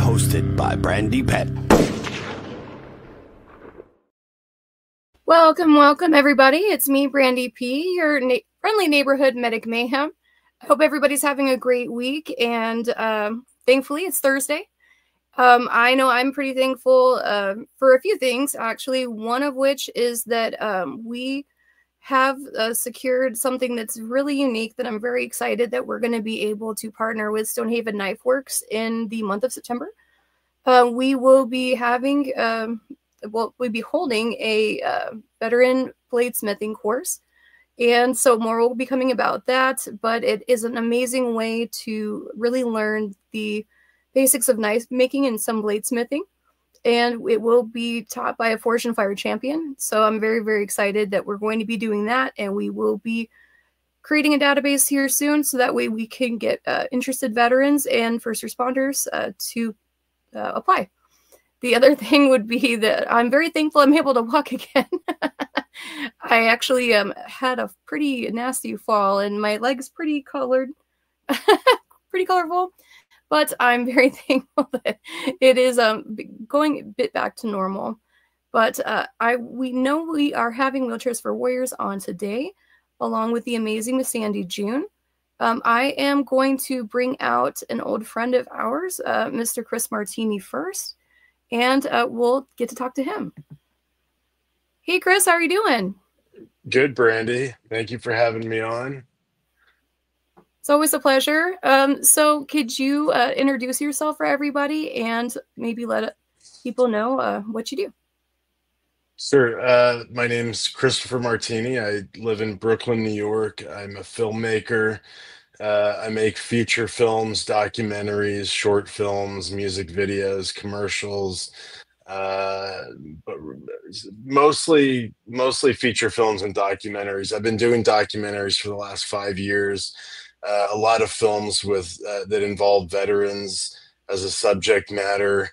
hosted by Brandy Pet. Welcome, everybody. It's me, Brandy P., your friendly neighborhood medic mayhem. I hope everybody's having a great week, and thankfully, it's Thursday. I know I'm pretty thankful for a few things, actually, one of which is that we have secured something that's really unique that I'm very excited that we're going to be able to partner with Stonehaven Knife Works in the month of September. We will be having, we'll be holding a veteran bladesmithing course. And so more will be coming about that, but it is an amazing way to really learn the basics of knife making and some bladesmithing. And it will be taught by a Forge and Fire champion. So I'm very, very excited that we're going to be doing that. And we will be creating a database here soon so that way we can get interested veterans and first responders to apply. The other thing would be that I'm very thankful I'm able to walk again. I actually had a pretty nasty fall and my leg's pretty colored, pretty colorful, but I'm very thankful that it is going a bit back to normal. But we know we are having wheelchairs for warriors on today, along with the amazing Miss Sandee June. I am going to bring out an old friend of ours, Mr. Chris Martíni first, and we'll get to talk to him. Hey, Chris, how are you doing? Good, Brandy. Thank you for having me on. It's always a pleasure. So could you introduce yourself for everybody and maybe let people know what you do? Sure. My name's Christopher Martíni. I live in Brooklyn, New York. I'm a filmmaker. I make feature films, documentaries, short films, music videos, commercials, but mostly feature films and documentaries. I've been doing documentaries for the last 5 years. A lot of films with that involve veterans as a subject matter.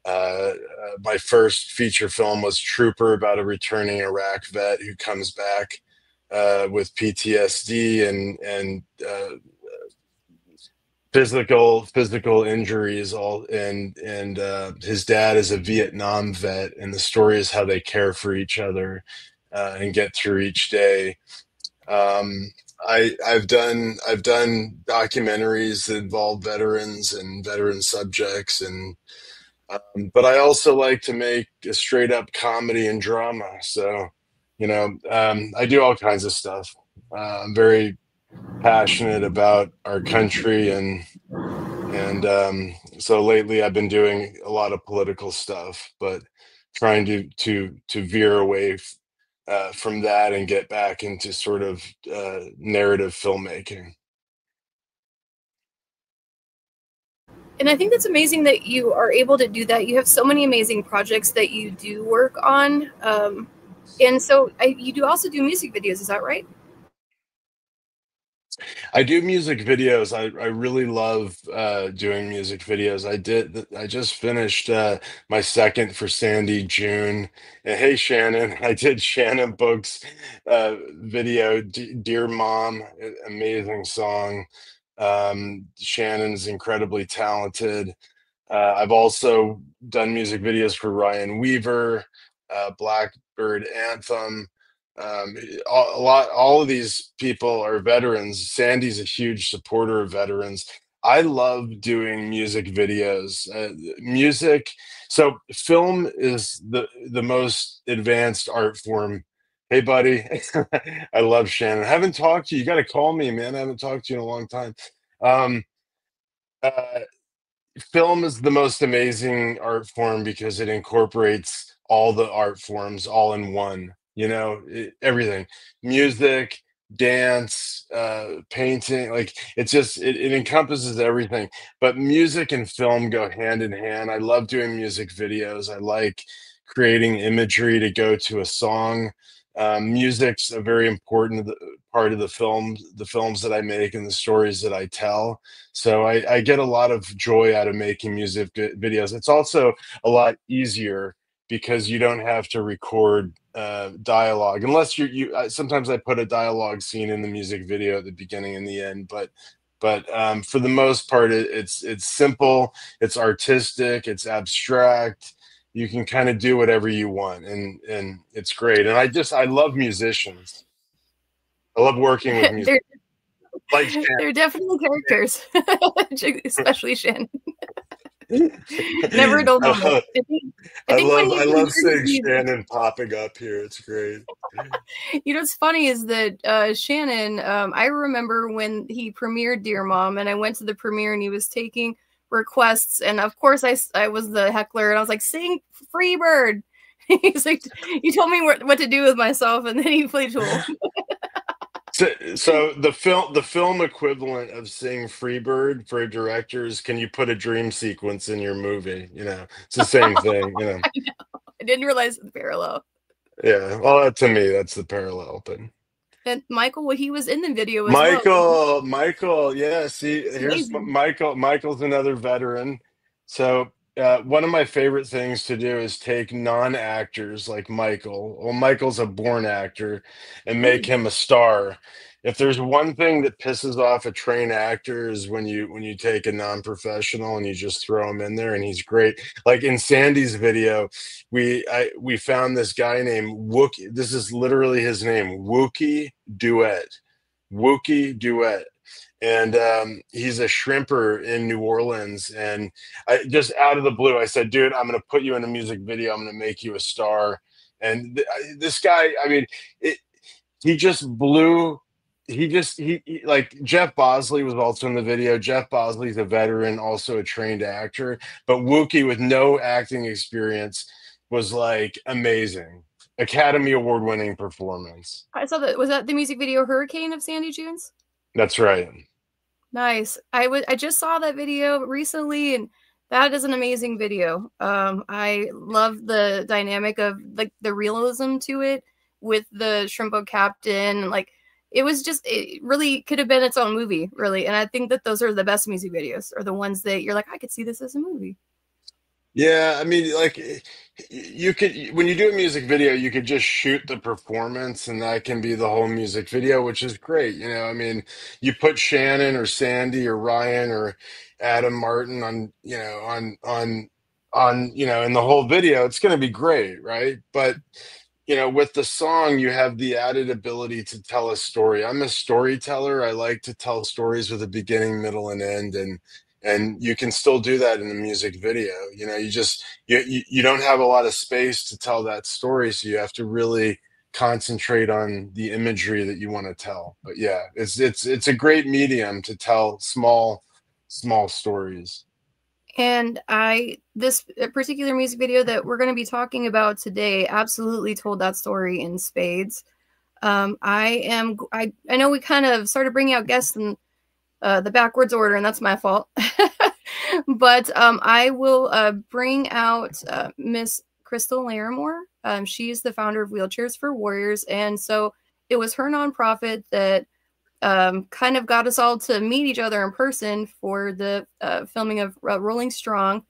My first feature film was Trooper, about a returning Iraq vet who comes back with PTSD and physical injuries, and his dad is a Vietnam vet, and the story is how they care for each other and get through each day. I've done documentaries that involve veterans and veteran subjects, and but I also like to make a straight up comedy and drama. So, I do all kinds of stuff. I'm very passionate about our country, and so lately I've been doing a lot of political stuff, but trying to veer away from that and get back into sort of narrative filmmaking. And I think that's amazing that you are able to do that. You have so many amazing projects that you do work on. And so you do also do music videos, is that right? I do music videos. I really love doing music videos. I just finished my second for Sandee June. And hey, Shannon, I did Shannon Book's video, Dear Mom, amazing song. Shannon's incredibly talented. I've also done music videos for Ryan Weaver, Blackbird Anthem. All of these people are veterans. Sandee's a huge supporter of veterans. I love doing music videos. So film is the most advanced art form. Hey, buddy. I love Shannon. I haven't talked to you. You got to call me, man. I haven't talked to you in a long time. Um, uh, Film is the most amazing art form because it incorporates all the art forms all in one, everything, music, dance, painting, like it encompasses everything. But music and film go hand in hand. I love doing music videos. I like creating imagery to go to a song. Music's a very important part of the films that I make and the stories that I tell. So I get a lot of joy out of making music videos. It's also a lot easier because you don't have to record dialogue, unless sometimes I put a dialogue scene in the music video at the beginning and the end, but But for the most part, it's simple, it's artistic, it's abstract. You can kind of do whatever you want, and it's great. And I love musicians. I love working with musicians. they're Like Shannon. they're definitely characters, especially Shannon. Never a dull moment. I think when I you love hear his seeing music, Shannon popping up here. It's great. you know what's funny is that Shannon, I remember when he premiered Dear Mom, and I went to the premiere and he was taking requests, and of course I was the heckler, and I was like, sing Freebird. He's like, you told me what to do with myself, and then he played Tool. So the film equivalent of seeing Freebird for directors, can you put a dream sequence in your movie? You know, it's the same thing, you know. I didn't realize the parallel. Yeah, well, to me, that's the parallel. But And Michael, well, he was in the video as well. Michael, yeah. See, It's here's amazing. Michael. Michael's another veteran. So one of my favorite things to do is take non-actors like Michael. Well, Michael's a born actor, and make him a star. If there's one thing that pisses off a trained actor is when you take a non-professional and you just throw him in there, and he's great. Like in Sandee's video, we found this guy named Wookie. This is literally his name, Wookie Duet. Wookie Duet. And he's a shrimper in New Orleans. And I just out of the blue, I said, dude, I'm going to put you in a music video. I'm going to make you a star. And this guy, I mean, he just blew. He like Jeff Bosley was also in the video. Jeff Bosley's a veteran, also a trained actor, but Wookie with no acting experience was like amazing. Academy Award winning performance. I saw that. Was that the music video Hurricane of Sandee June's? That's right. Nice. I just saw that video recently, and that is an amazing video. I love the dynamic of like the realism to it with the shrimp boat captain. Like it really could have been its own movie, really. And I think that those are the best music videos, or the ones that you're like, I could see this as a movie. Yeah, I mean, like you could when you do a music video, you could just shoot the performance, and that can be the whole music video, which is great. You know, I mean, you put Shannon or Sandee or Ryan or Adam Martin on, you know, you know, in the whole video, it's going to be great, right? But you know, with the song, you have the added ability to tell a story. I'm a storyteller. I like to tell stories with a beginning, middle, and end, and you can still do that in a music video. You know, you don't have a lot of space to tell that story, so you have to really concentrate on the imagery that you want to tell. But yeah, it's a great medium to tell small stories. And this particular music video that we're going to be talking about today absolutely told that story in spades. I know we kind of started bringing out guests in the backwards order, and that's my fault. But I will bring out Miss Crystal Laramore. She's the founder of Wheelchairs for Warriors, and so it was her nonprofit that kind of got us all to meet each other in person for the filming of Rolling Strong.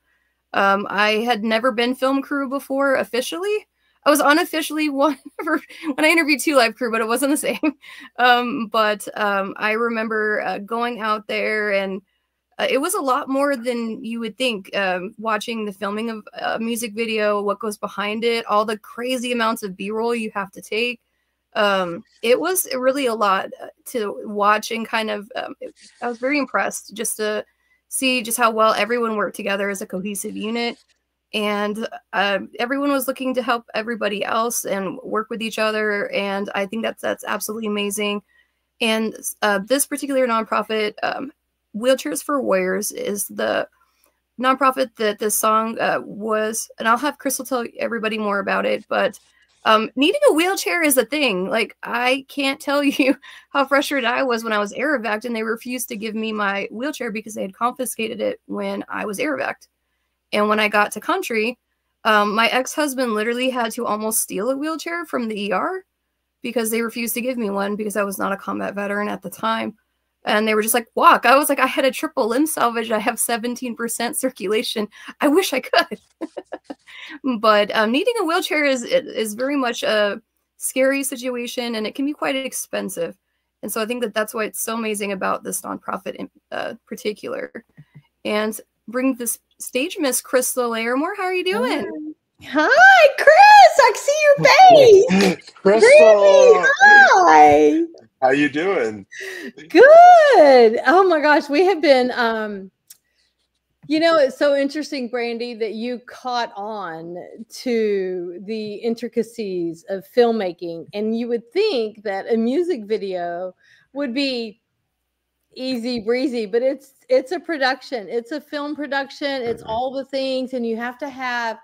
I had never been film crew before officially. I was unofficially one when I interviewed Two Live Crew, but it wasn't the same. But I remember going out there, and it was a lot more than you would think. Watching the filming of a music video, what goes behind it, all the crazy amounts of B-roll you have to take. It was really a lot to watch, and kind of I was very impressed just to see just how well everyone worked together as a cohesive unit, and everyone was looking to help everybody else and work with each other, and I think that's absolutely amazing. And this particular nonprofit, Wheelchairs for Warriors, is the nonprofit that this song was, and I'll have Crystal tell everybody more about it, but needing a wheelchair is a thing. Like, I can't tell you how frustrated I was when I was air evac and they refused to give me my wheelchair because they had confiscated it when I was air evac. And when I got to country, my ex-husband literally had to almost steal a wheelchair from the ER because they refused to give me one because I was not a combat veteran at the time. And they were just like, walk. I was like, I had a triple limb salvage. I have 17% circulation. I wish I could. But needing a wheelchair is very much a scary situation, and it can be quite expensive. And so I think that that's why it's so amazing about this nonprofit in particular. And bring this stage Miss Crystal Laramore. How are you doing? Hi, Chris. I see your face. Crystal, Brandy, hi. how you doing? Good. Oh my gosh, we have been you know, it's so interesting, Brandy, that you caught on to the intricacies of filmmaking. And you would think that a music video would be easy breezy, but it's a production. It's a film production. It's all the things, and you have to have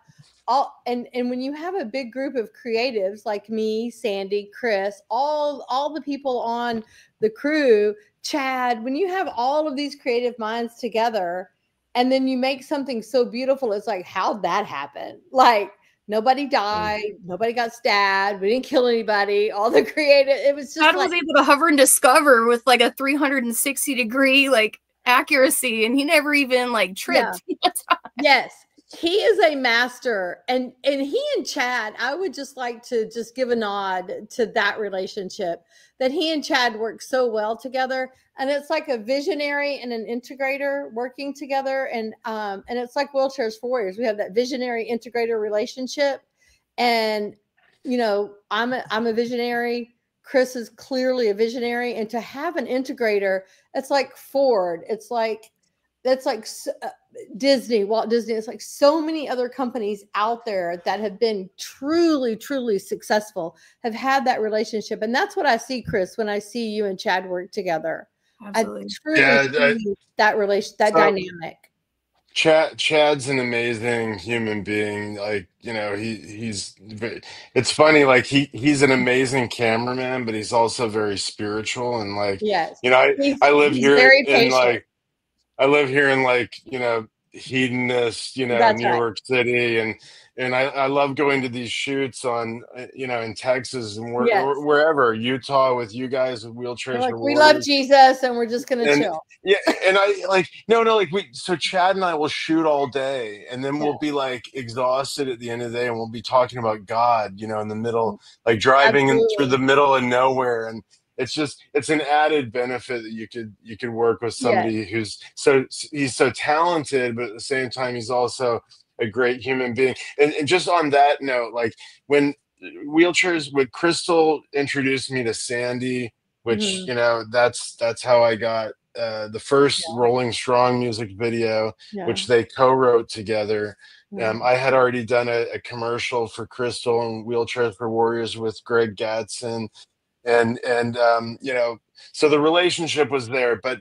all, and when you have a big group of creatives like me, Sandee, Chris, all the people on the crew, Chad, when you have all of these creative minds together, and then you make something so beautiful, it's like, how'd that happen? Like, nobody died, nobody got stabbed, we didn't kill anybody, all the creative, it was just Chad like, was able to hover and discover with like a 360-degree like accuracy, and he never even like tripped. Yeah. Yes, he is a master, and he and Chad, I would just like to just give a nod to that relationship, that he and Chad work so well together, and it's like a visionary and an integrator working together, and it's like Wheelchairs for Warriors. We have that visionary integrator relationship, and you know, I'm a visionary. Chris is clearly a visionary, and to have an integrator, it's like Ford, it's like Disney, Walt Disney. It's like so many other companies out there that have been truly, truly successful have had that relationship. And that's what I see, Chris, when I see you and Chad work together. Absolutely. I truly see that relation, that dynamic. Chad's an amazing human being. Like, you know, it's funny, like he's an amazing cameraman, but he's also very spiritual. And like, yes, you know, I live he's here very in patient. like, I live here in like, you know, hedonist, you know, That's New right. York City, and I love going to these shoots on, you know, in Texas and Yes. wherever, Utah, with you guys with Wheelchairs Like, for we love Warriors. Jesus, and we're just gonna chill. Yeah, and I like like so Chad and I will shoot all day, and then we'll be like exhausted at the end of the day, and we'll be talking about God, you know, in the middle, like driving through the middle of nowhere, and it's an added benefit that you could work with somebody who's he's so talented, but at the same time he's also a great human being. And just on that note, like when Wheelchairs with Crystal introduced me to Sandee, which you know, that's how I got the first Rolling Strong music video, which they co-wrote together. I had already done a commercial for Crystal and Wheelchairs for Warriors with Greg Gatson, and you know, so the relationship was there. But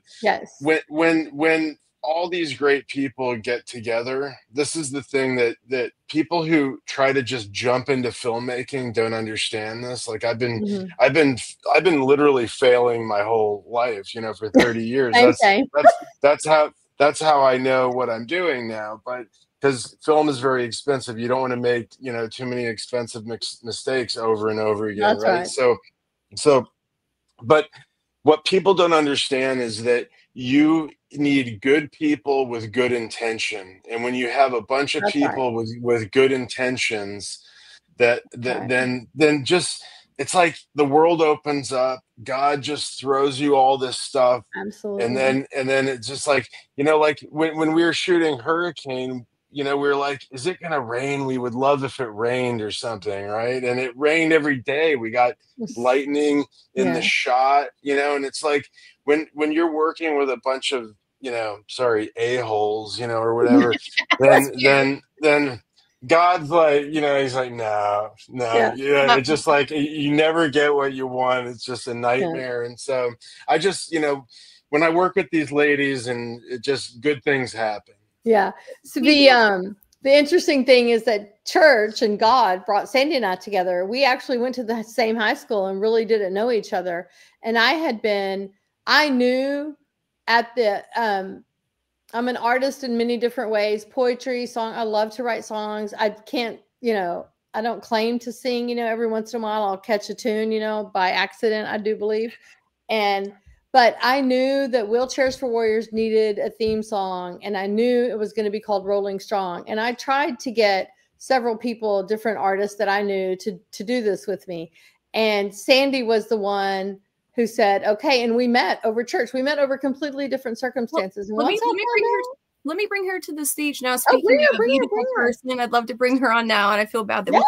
when all these great people get together, this is the thing that people who try to just jump into filmmaking don't understand this. Like I've been literally failing my whole life, you know, for 30 years. That's how I know what I'm doing now. But because film is very expensive, you don't want to make, you know, too many expensive mistakes over and over again. Right. So, but what people don't understand is that you need good people with good intention. And when you have a bunch of people with good intentions, then just, it's like the world opens up. God just throws you all this stuff. Absolutely. And then it's just like, you know, like when we were shooting Hurricane, you know, we were like, is it going to rain? We would love if it rained or something. Right. And it rained every day. We got lightning in the shot, you know, and it's like when you're working with a bunch of, you know, sorry, a-holes, you know, or whatever, then God's like, you know, he's like, no, it's just like, you never get what you want. It's just a nightmare. And so I just, you know, when I work with these ladies, and it just, good things happen. Yeah. So the interesting thing is that church and God brought Sandee and I together. We actually went to the same high school and really didn't know each other. And I knew at the, I'm an artist in many different ways, poetry, song. I love to write songs. I can't, you know, I don't claim to sing, you know, every once in a while I'll catch a tune, you know, by accident, I do believe. But I knew that Wheelchairs for Warriors needed a theme song, and I knew it was going to be called Rolling Strong. And I tried to get several people, different artists that I knew to do this with me. And Sandee was the one who said, okay, and we met over church. We met over completely different circumstances. Well, let me bring her to the stage now. Speaking of a beautiful person, I'd love to bring her on now, and I feel bad that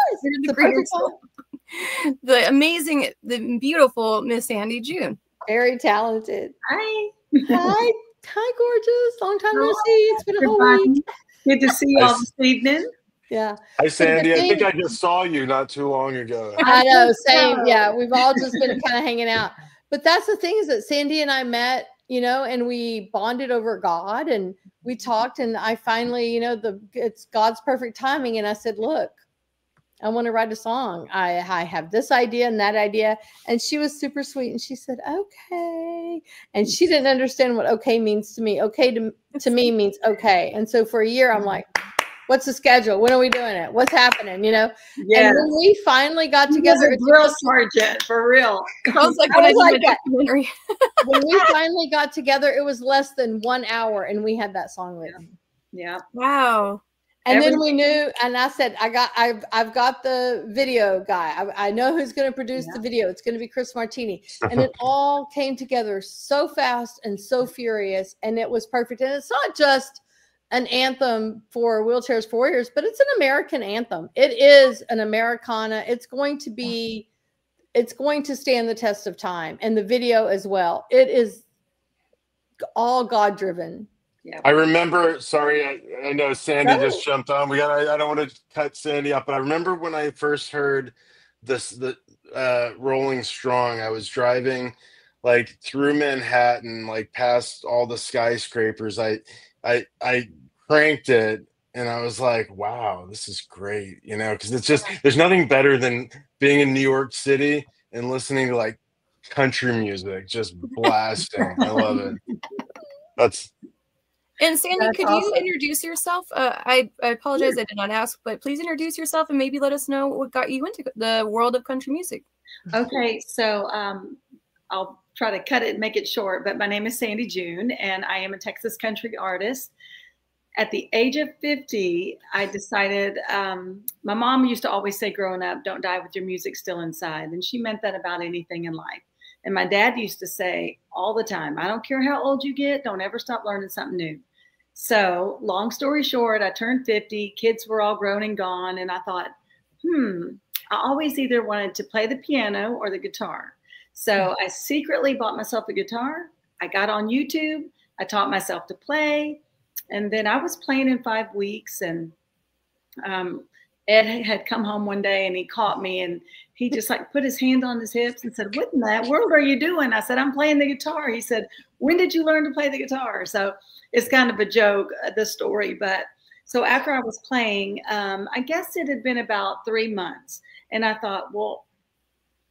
the amazing, the beautiful Miss Sandee June. Very talented. Hi. Hi. Hi, gorgeous. Long time no see. It's been a whole week. Good to see you all this evening. Yeah. Hi, Sandee. I think I just saw you not too long ago. I know. Same. Yeah. We've all just been kind of hanging out. But that's the thing, is that Sandee and I met, you know, and we bonded over God, and we talked, and I finally, you know, it's God's perfect timing. And I said, look, I want to write a song. I have this idea and that idea. And she was super sweet. And she said, okay. And she didn't understand what okay means to me. Okay to me means okay. And so for a year, I'm like, what's the schedule? When are we doing it? What's happening? You know? Yes. And when we finally got together. A drill sergeant, for real. Sounds like when I did my documentary. When we finally got together, it was less than 1 hour, and we had that song written. Yeah. Wow. And then we knew, and I said, I've got the video guy. I know who's going to produce the video. It's going to be Chris Martíni. And it all came together so fast and so furious, and it was perfect. And it's not just an anthem for Wheelchairs for Warriors, but it's an American anthem. It is an Americana. It's going to stand the test of time, and the video as well. It is all God-driven. Yeah. I remember, sorry, I know Sandee just jumped on. I don't want to cut Sandee up, but I remember when I first heard the Rolling Strong, I was driving like through Manhattan, like past all the skyscrapers. I cranked it, and I was like, wow, this is great, you know, because it's just, there's nothing better than being in New York City and listening to like country music, just blasting. I love it. And Sandee, could you introduce yourself? I apologize, I did not ask, but please introduce yourself and maybe let us know what got you into the world of country music. Okay, so I'll try to cut it and make it short, but my name is Sandee June, and I am a Texas country artist. At the age of 50, I decided, my mom used to always say growing up, don't die with your music still inside. And she meant that about anything in life. And my dad used to say all the time, I don't care how old you get, don't ever stop learning something new. So long story short, I turned 50, kids were all grown and gone. And I thought, I always either wanted to play the piano or the guitar. So I secretly bought myself a guitar. I got on YouTube. I taught myself to play. And then I was playing in 5 weeks, and Ed had come home one day and he caught me, and he just like put his hand on his hips and said, what in that world are you doing? I said, I'm playing the guitar. He said, when did you learn to play the guitar? So it's kind of a joke, the story. But so after I was playing, I guess it had been about 3 months. And I thought, well,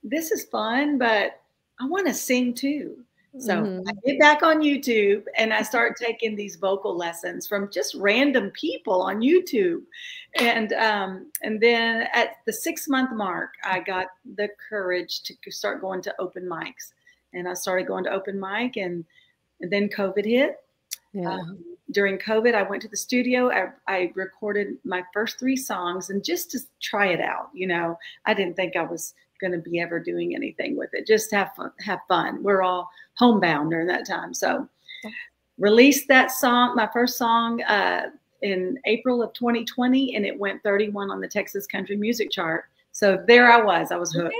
this is fun, but I want to sing too. So I get back on YouTube and I start taking these vocal lessons from just random people on YouTube. And then at the 6-month mark, I got the courage to start going to open mics. And I started going to open mic, and then COVID hit. Yeah. During COVID, I went to the studio. I recorded my first 3 songs, and just to try it out, you know, I didn't think I was going to be ever doing anything with it. Just have fun. We're all homebound during that time. So released that song, my first song, in April of 2020, and it went 31 on the Texas country music chart. So there I was hooked.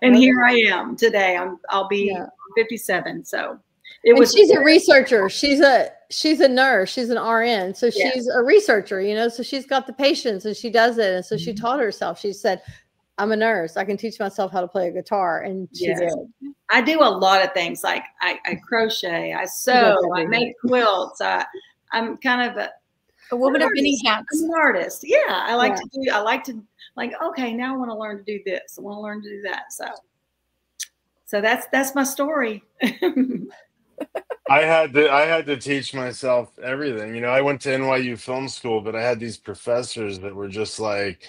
And here I am today. I'll be 57. So she's a researcher. She's a nurse. She's an RN. So she's a researcher, you know, so she's got the patience and she does it. And so she taught herself, she said, I'm a nurse. I can teach myself how to play a guitar. And she did. I do a lot of things. Like I crochet, I sew, I make quilts. I'm kind of a woman of many hats. I'm an artist. Yeah. I like to okay, now I want to learn to do this. I want to learn to do that. So that's my story. I had to teach myself everything. You know, I went to NYU film school, but I had these professors that were just like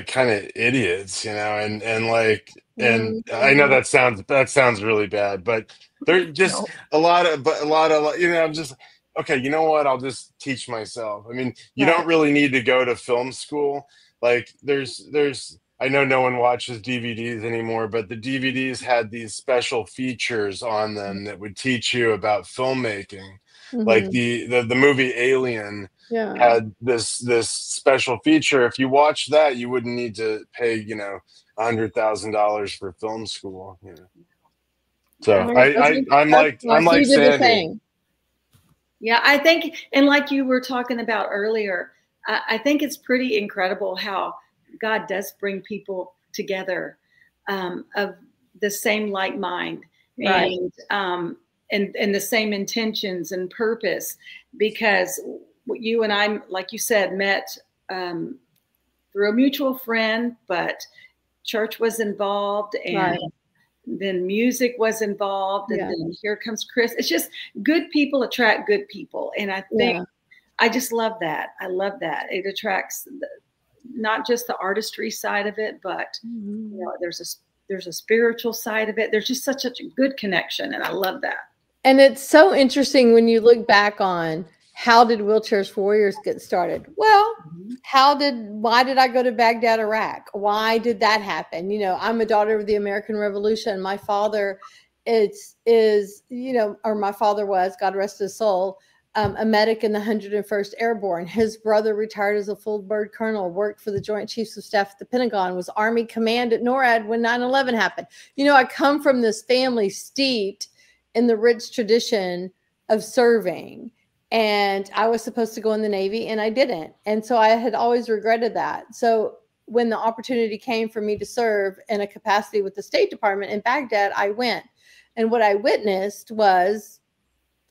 kind of idiots, you know, and I know that sounds really bad, but they're just a lot of, you know, I'm just, okay, you know what? I'll just teach myself. I mean, you don't really need to go to film school. Like there's I know no one watches DVDs anymore, but the DVDs had these special features on them that would teach you about filmmaking. Like the movie Alien had this special feature. If you watch that, you wouldn't need to pay, you know, $100,000 for film school. You know? So I'm like Sandee. Yeah, I think, and like you were talking about earlier, I think it's pretty incredible how God does bring people together of the same like mind, right, and the same intentions and purpose, because you and I, like you said, met through a mutual friend, but church was involved, and then music was involved, and then here comes Chris. It's just good people attract good people, and I think I just love that. I love that it attracts not just the artistry side of it, but you know, there's a spiritual side of it. There's just such a good connection, and I love that. And it's so interesting when you look back on how did Wheelchairs for Warriors get started? Well, why did I go to Baghdad, Iraq? Why did that happen? You know, I'm a daughter of the American Revolution. My father my father was, God rest his soul, a medic in the 101st Airborne. His brother retired as a full bird colonel, worked for the Joint Chiefs of Staff at the Pentagon, was Army command at NORAD when 9/11 happened. You know, I come from this family steeped in the rich tradition of serving. And I was supposed to go in the Navy and I didn't. And so I had always regretted that. So when the opportunity came for me to serve in a capacity with the State Department in Baghdad, I went. And what I witnessed was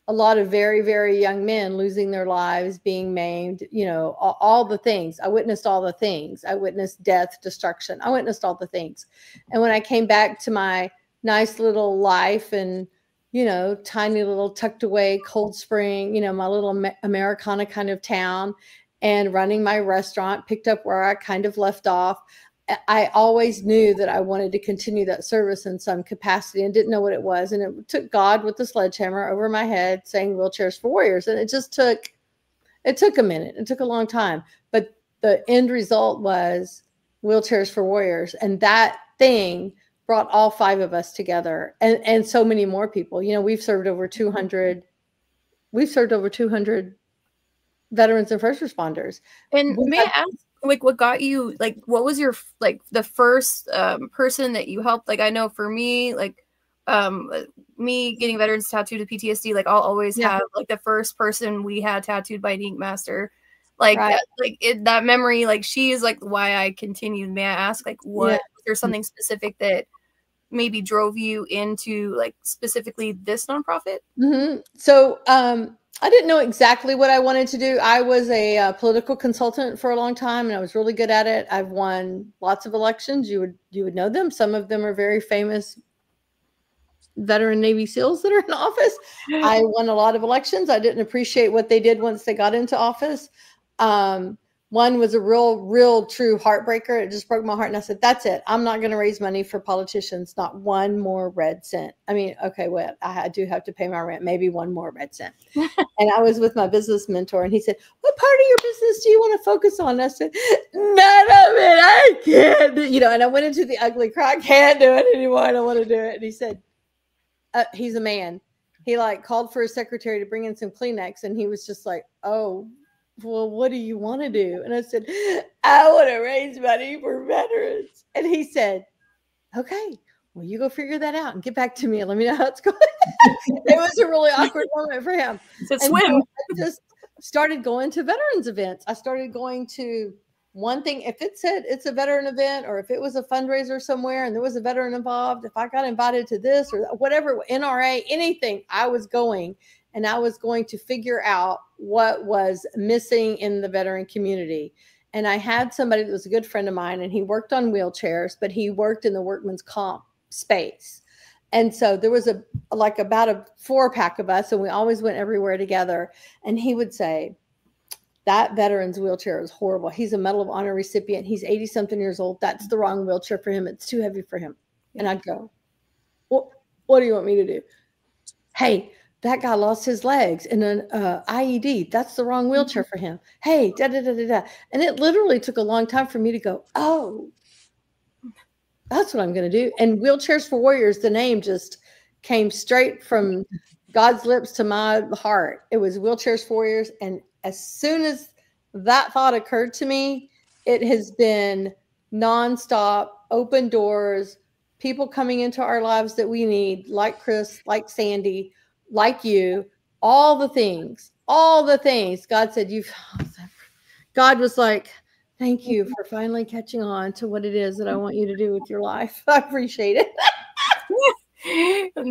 a lot of very, very young men losing their lives, being maimed, you know, all the things. I witnessed all the things. I witnessed death, destruction. I witnessed all the things. And when I came back to my nice little life and, you know, tiny little tucked away Cold Spring, you know, my little Americana kind of town, and running my restaurant, picked up where I kind of left off. I always knew that I wanted to continue that service in some capacity and didn't know what it was. And it took God with the sledgehammer over my head saying Wheelchairs for Warriors. And it took a minute. It took a long time. But the end result was Wheelchairs for Warriors. And that thing brought all 5 of us together, and so many more people. You know, we've served over 200 veterans and first responders. And may I ask, like, what got you, like, what was your, like, the first person that you helped? Like, I know for me, like, me getting veterans tattooed with PTSD, like, I'll always have, like, the first person we had tattooed by an ink master. Like, that memory, like, she is, like, why I continued. May I ask, like, what, was there something specific that maybe drove you into, like, specifically this nonprofit? So I didn't know exactly what I wanted to do. I was a political consultant for a long time, and I was really good at it. I've won lots of elections. You would know them. Some of them are very famous veteran Navy SEALs that are in office. I won a lot of elections. I didn't appreciate what they did once they got into office. One was a real true heartbreaker. It just broke my heart. And I said, that's it. I'm not going to raise money for politicians. Not one more red cent. I mean, okay, well, I do have to pay my rent. Maybe one more red cent. And I was with my business mentor, and he said, what part of your business do you want to focus on? And I said, none of it. I can't. You know, and I went into the ugly cry. I can't do it anymore. I don't want to do it. And he said, he's a man. He like called for his secretary to bring in some Kleenex. And he was just like, oh, well, what do you want to do? And I said, I want to raise money for veterans. And he said, okay, well, you go figure that out and get back to me and let me know how it's going. It was a really awkward moment for him. So swim. So I just started going to veterans events. I started going to one thing. If it said it's a veteran event, or if it was a fundraiser somewhere and there was a veteran involved, if I got invited to this or whatever, NRA, anything, I was going. And I was going to figure out what was missing in the veteran community. And I had somebody that was a good friend of mine, and he worked on wheelchairs, but he worked in the workman's comp space. And so there was about a 4-pack of us, and we always went everywhere together. And he would say, that veteran's wheelchair is horrible. He's a Medal of Honor recipient. He's 80-something years old. That's the wrong wheelchair for him. It's too heavy for him. And I'd go, well, what do you want me to do? Hey, that guy lost his legs in an IED. That's the wrong wheelchair for him. Hey, da-da-da-da-da. And it literally took a long time for me to go, oh, that's what I'm going to do. And Wheelchairs for Warriors, the name just came straight from God's lips to my heart. It was Wheelchairs for Warriors. And as soon as that thought occurred to me, it has been nonstop, open doors, people coming into our lives that we need, like Chris, like Sandee, like you, all the things. God said, God was like, thank you for finally catching on to what it is that I want you to do with your life. I appreciate it.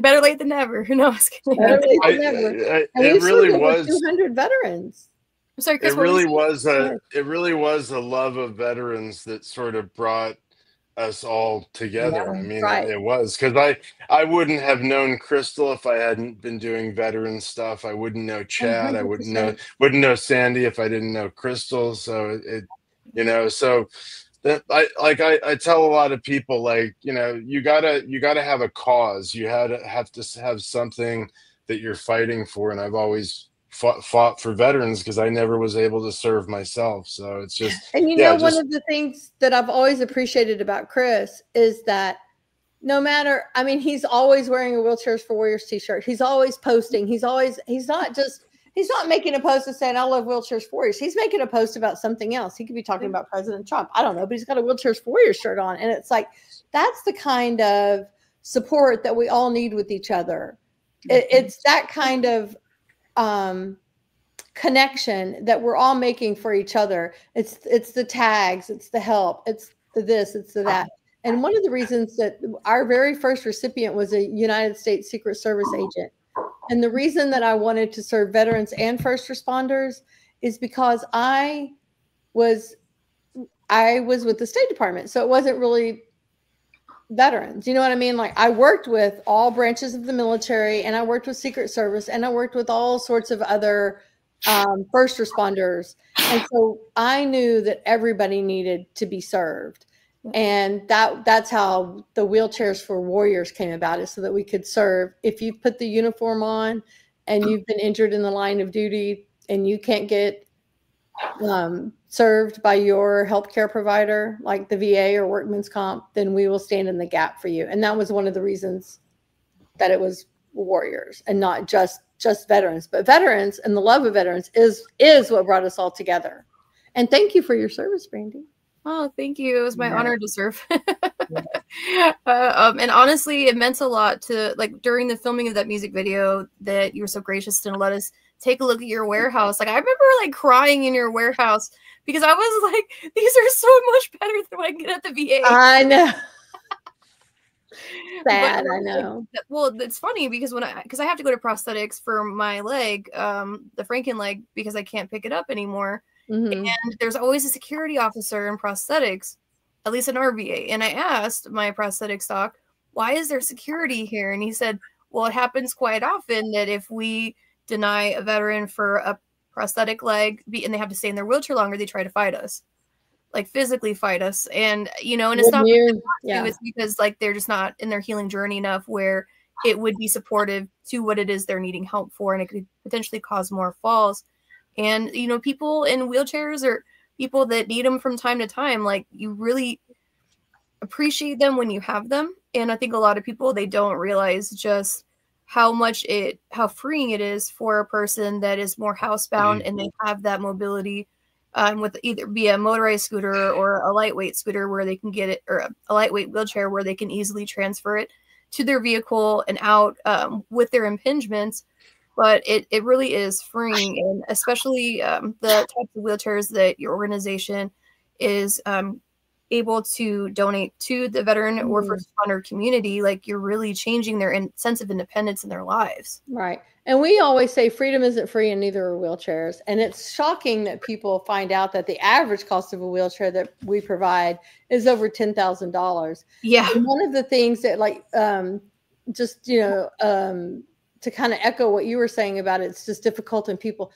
Better late than never. No, I was kidding. Better late than never. And it really was 200 veterans. I'm sorry, Chris, it really was a love of veterans that sort of brought us all together. Yeah, I mean, right. it was, because I wouldn't have known Crystal if I hadn't been doing veteran stuff. I wouldn't know Chad. 100%. I wouldn't know Sandee if I didn't know Crystal. So so that I tell a lot of people, like, you gotta have a cause. You have to have something that you're fighting for. And I've always fought for veterans because I never was able to serve myself. So it's just, and one of the things that I've always appreciated about Chris is that no matter, I mean, he's always wearing a Wheelchairs for Warriors t-shirt. He's always posting. He's not making a post and saying, I love Wheelchairs for Warriors. He's making a post about something else. He could be talking about President Trump. I don't know, but he's got a Wheelchairs for Warriors shirt on. And it's like, that's the kind of support that we all need with each other. It's that kind of connection that we're all making for each other. It's the tags, it's the help, it's the this, it's the that. And one of the reasons that our very first recipient was a United States Secret Service agent. And the reason that I wanted to serve veterans and first responders is because I was with the State Department. So it wasn't really veterans. You know what I mean? Like, I worked with all branches of the military, and I worked with Secret Service, and I worked with all sorts of other first responders. And so I knew that everybody needed to be served. And that's how the Wheelchairs for Warriors came about, is so that we could serve. If you've put the uniform on and you've been injured in the line of duty and you can't get served by your healthcare provider, like the VA or Workman's Comp, then we will stand in the gap for you. And that was one of the reasons that it was Warriors and not just veterans. But veterans and the love of veterans is what brought us all together. And thank you for your service, Brandy. Oh, thank you. It was my honor to serve. And honestly, it meant a lot to, like, during the filming of that music video, that you were so gracious to let us take a look at your warehouse. Like, I remember like crying in your warehouse because I was like, these are so much better than what I can get at the VA. I know. Sad, But, I know. well, it's funny because because I have to go to prosthetics for my leg, the Franken leg, because I can't pick it up anymore. Mm-hmm. And there's always a security officer in prosthetics, at least in RVA. And I asked my prosthetics doc, why is there security here? And he said, well, it happens quite often that if we deny a veteran for a prosthetic leg and they have to stay in their wheelchair longer, they try to fight us, like physically fight us. And, and it's not it's because like they're just not in their healing journey enough where it would be supportive to what it is they're needing help for. And it could potentially cause more falls. And, people in wheelchairs or people that need them from time to time, like, you really appreciate them when you have them. And I think a lot of people, they don't realize just how freeing it is for a person that is more housebound and they have that mobility with either be a motorized scooter or a lightweight scooter where they can get it, or a lightweight wheelchair where they can easily transfer it to their vehicle and out with their impingements. But it really is freeing, and especially the types of wheelchairs that your organization is able to donate to the veteran or first responder community. Like, you're really changing their sense of independence in their lives. Right. And we always say freedom isn't free, and neither are wheelchairs. And it's shocking that people find out that the average cost of a wheelchair that we provide is over $10,000. Yeah. And one of the things that, like, to kind of echo what you were saying about it's just difficult, and people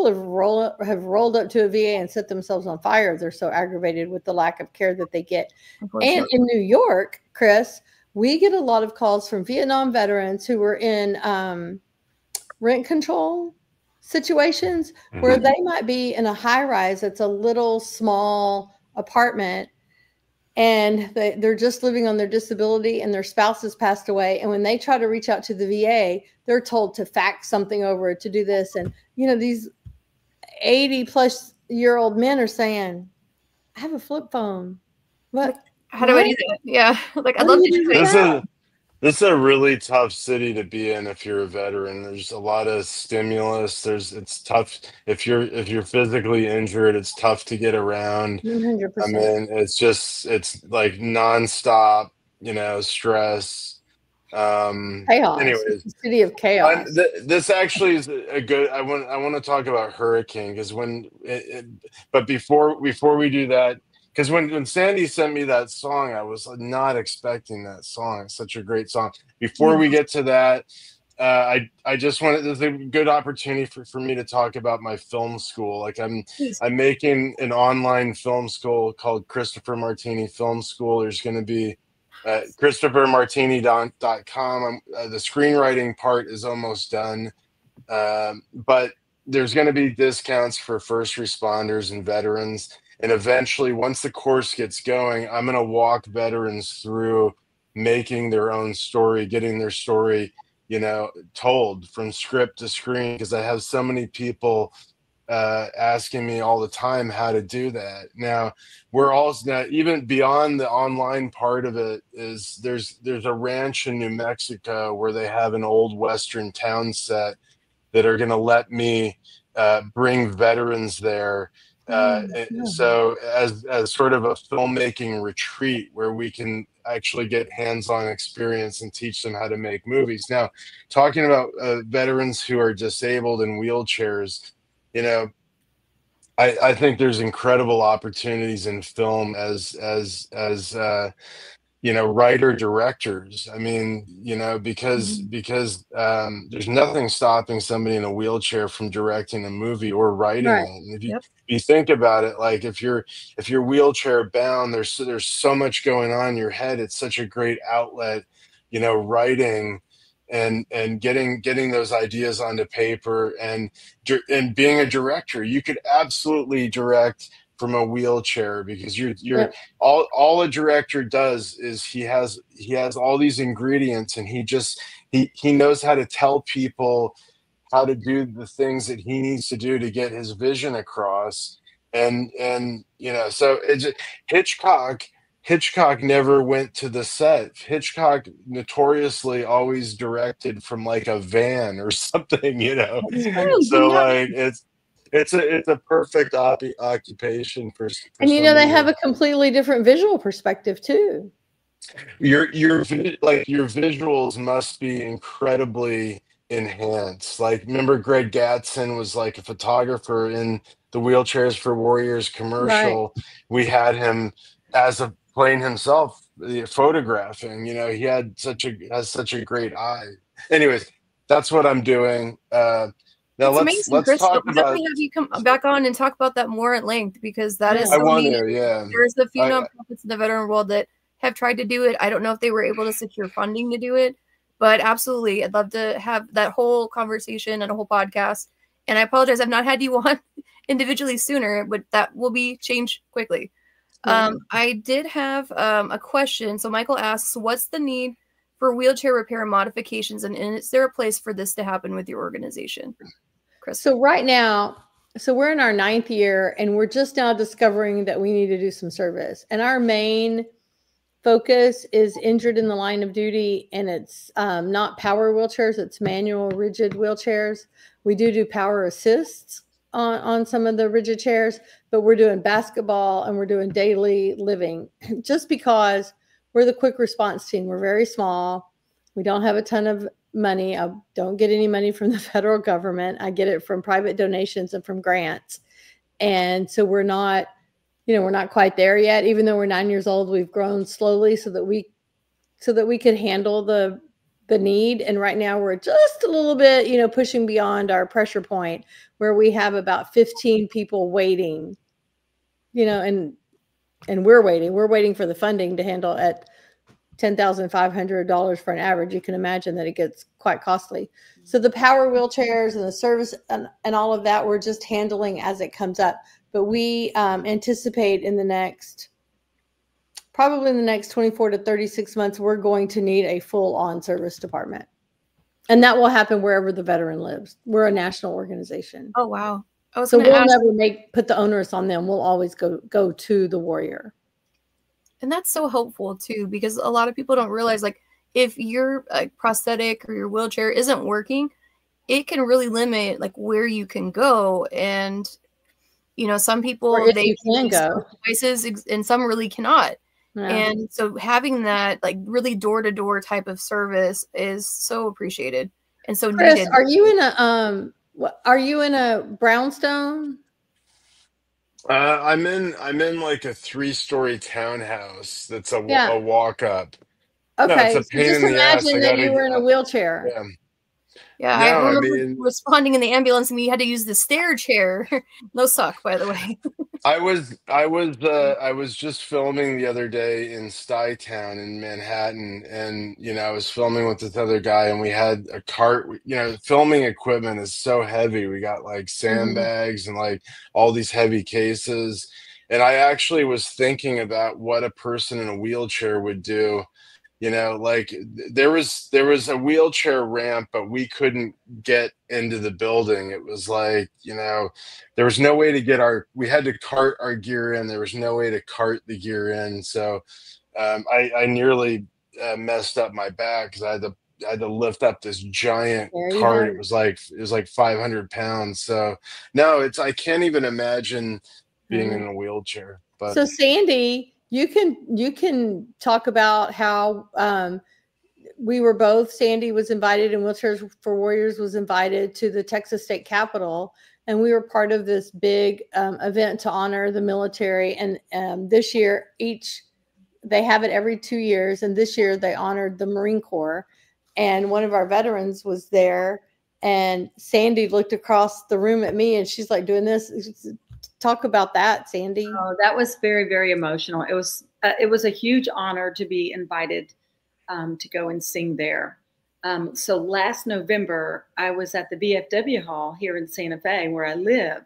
have rolled up to a VA and set themselves on fire. They're so aggravated with the lack of care that they get. And in New York, Chris, we get a lot of calls from Vietnam veterans who were in rent control situations where they might be in a high rise that's a little small apartment, and they're just living on their disability and their spouse has passed away. And when they try to reach out to the VA, they're told to fax something over to do this. And, you know, these 80-plus-year-old men are saying, I have a flip phone. What? How do I do that? Yeah. Like, I'd love to do it. This is a really tough city to be in if you're a veteran. There's a lot of stimulus. It's tough if you're physically injured. It's tough to get around. 100%. I mean, it's like nonstop, you know, stress. Chaos. Anyways, it's a city of chaos. This actually is a good. I want to talk about hurricane because but before we do that. Because when Sandee sent me that song, I was not expecting that song. It's such a great song. Before we get to that, I just wanted, this is a good opportunity for me to talk about my film school. Like I'm making an online film school called Christoper Martíni Film School. There's going to be ChristopherMartini.com. The screenwriting part is almost done, but there's going to be discounts for first responders and veterans. And eventually, once the course gets going, I'm going to walk veterans through making their own story, getting their story, you know, told from script to screen, because I have so many people asking me all the time how to do that. Now, we're also now, even beyond the online part of it, is there's a ranch in New Mexico where they have an old Western town set that are going to let me bring veterans there. So as sort of a filmmaking retreat where we can actually get hands-on experience and teach them how to make movies. Now, talking about veterans who are disabled in wheelchairs, you know, I think there's incredible opportunities in film as you know, writer directors. I mean, you know, because there's nothing stopping somebody in a wheelchair from directing a movie or writing it. And if you think about it, like if you're wheelchair bound, there's so much going on in your head. It's such a great outlet, you know, writing and getting those ideas onto paper and being a director. You could absolutely direct from a wheelchair, because you're all a director does is he has all these ingredients, and he knows how to tell people how to do the things that he needs to do to get his vision across. And you know, so it's Hitchcock never went to the set. Hitchcock notoriously always directed from like a van or something, you know. So like it's a perfect occupation for and you know, they have a completely different visual perspective too. Your visuals must be incredibly enhanced. Like, remember Greg Gatson was like a photographer in the Wheelchairs for Warriors commercial. Right. We had him as a plane himself photographing. You know, he has such a great eye. Anyways, that's what I'm doing. Now let's talk about. Definitely have you come back on and talk about that more at length, because that is. I want to. Yeah. There's a few nonprofits in the veteran world that have tried to do it. I don't know if they were able to secure funding to do it, but absolutely, I'd love to have that whole conversation and a whole podcast. And I apologize, I've not had you on individually sooner, but that will be changed quickly. I did have a question. So Michael asks, what's the need for wheelchair repair modifications, and is there a place for this to happen with your organization? Chris. So right now, we're in our 9th year, and we're just now discovering that we need to do some service. And our main focus is injured in the line of duty, and it's not power wheelchairs, it's manual rigid wheelchairs. We do power assists on some of the rigid chairs, but we're doing basketball and we're doing daily living, just because we're the quick response team. We're very small. We don't have a ton of money. I don't get any money from the federal government. I get it from private donations and from grants. And so we're not quite there yet. Even though we're 9 years old, we've grown slowly so that we could handle the need. And right now we're just a little bit, you know, pushing beyond our pressure point, where we have about 15 people waiting, you know, and we're waiting for the funding to handle at $10,500 for an average. You can imagine that it gets quite costly. So the power wheelchairs and the service and all of that, we're just handling as it comes up. But we anticipate in the next probably in the next 24 to 36 months, we're going to need a full-on service department. And that will happen wherever the veteran lives. We're a national organization. Oh, wow. So we'll never put the onus on them. We'll always go to the Warrior. And that's so helpful too, because a lot of people don't realize, like, if your prosthetic or your wheelchair isn't working, it can really limit like where you can go. And, you know, some people, they can go devices and some really cannot. Yeah. And so having that like really door-to-door type of service is so appreciated and so Chris, needed. Are you in a brownstone? I'm in like a 3-story townhouse that's a walk up. Okay, no, it's a pain just in the ass. imagine that you were in a wheelchair. Yeah. Yeah, no, I remember responding in the ambulance, and we had to use the stair chair. No suck, by the way. I was just filming the other day in Stuytown in Manhattan, and you know I was filming with this other guy, and we had a cart. You know, filming equipment is so heavy. We got like sandbags and like all these heavy cases, and I actually was thinking about what a person in a wheelchair would do. You know, like there was a wheelchair ramp, but we couldn't get into the building. It was like, you know, there was no way to we had to cart our gear in. There was no way to cart the gear in. So I nearly messed up my back because I had to lift up this giant cart. It was like 500 pounds. So no, I can't even imagine being in a wheelchair. But so Sandee, you can talk about how we were both, Sandee was invited and Wheelchairs for Warriors was invited to the Texas State Capitol, and we were part of this big event to honor the military. And this year, they have it every 2 years, and this year they honored the Marine Corps, and one of our veterans was there, and Sandee looked across the room at me, and she's like doing this. Talk about that, Sandee. Oh, that was very, very emotional. It was a huge honor to be invited to go and sing there. So last November, I was at the VFW Hall here in Santa Fe, where I live.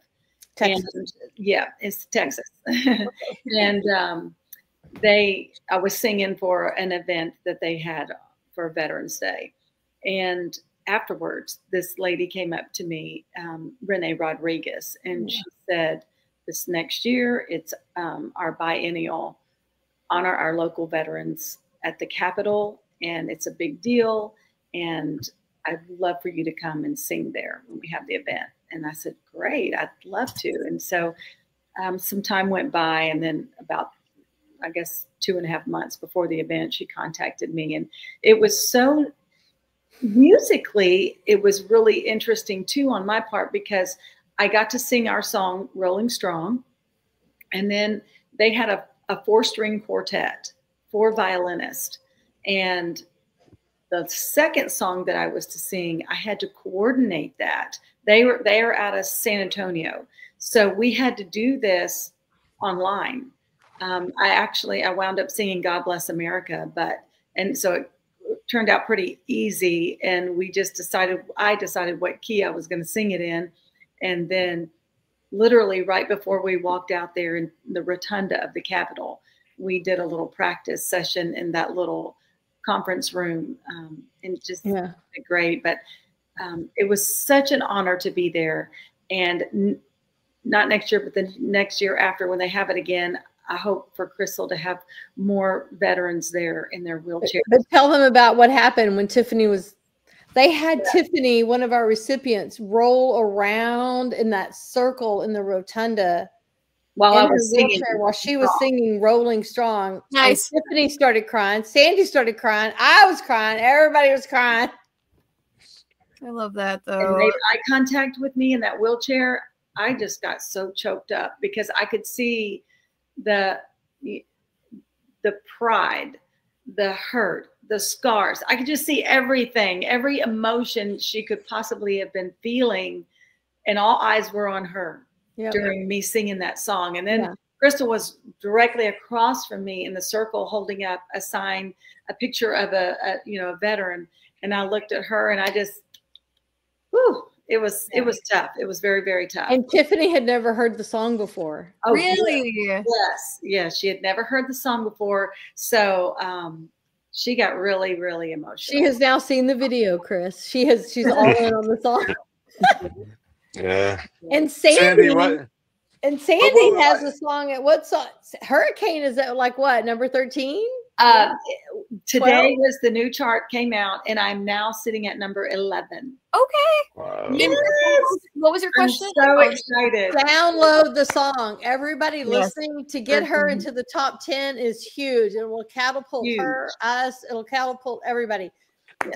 Texas. And, yeah, it's Texas. And I was singing for an event that they had for Veterans Day. And afterwards, this lady came up to me, Renee Rodriguez, and she said, this next year, it's our biennial honor our local veterans at the Capitol, and it's a big deal. And I'd love for you to come and sing there when we have the event. And I said, great, I'd love to. And so some time went by, and then about, I guess, 2.5 months before the event, she contacted me. And it was so musically, it was really interesting too on my part, because I got to sing our song, Rolling Strong. And then they had a 4-string quartet, 4 violinists. And the second song that I was to sing, I had to coordinate that. They are out of San Antonio. So we had to do this online. I wound up singing God Bless America, and so it turned out pretty easy. And I decided what key I was going to sing it in. And then literally right before we walked out there in the rotunda of the Capitol, we did a little practice session in that little conference room. And just great. But it was such an honor to be there. And not next year, but the next year after, when they have it again, I hope for Crystal to have more veterans there in their wheelchairs. But tell them about what happened when Tiffany was. They had Tiffany, one of our recipients, roll around in that circle in the rotunda while I was singing. While she was singing Rolling Strong. Nice. And Tiffany started crying. Sandee started crying. I was crying. Everybody was crying. I love that, though. And made eye contact with me in that wheelchair. I just got so choked up because I could see the pride, the hurt, the scars. I could just see everything, every emotion she could possibly have been feeling, and all eyes were on her during me singing that song. And then Crystal was directly across from me in the circle, holding up a sign, a picture of a veteran. And I looked at her, and I just, it was tough. It was very, very tough. And Tiffany had never heard the song before. Oh, really? Yes. She had never heard the song before. So she got really, really emotional. She has now seen the video, Chris. She's all in on the song. Yeah. And Sandee, what? And Sandee has a song at what song? Hurricane is at like what, number 13? Today was the new chart came out, and I'm now sitting at number 11. Okay. Wow. Yes. What was your question? I'm so excited. Download the song. Everybody listening, to get her into the top 10 is huge. It will catapult her, us. It'll catapult everybody.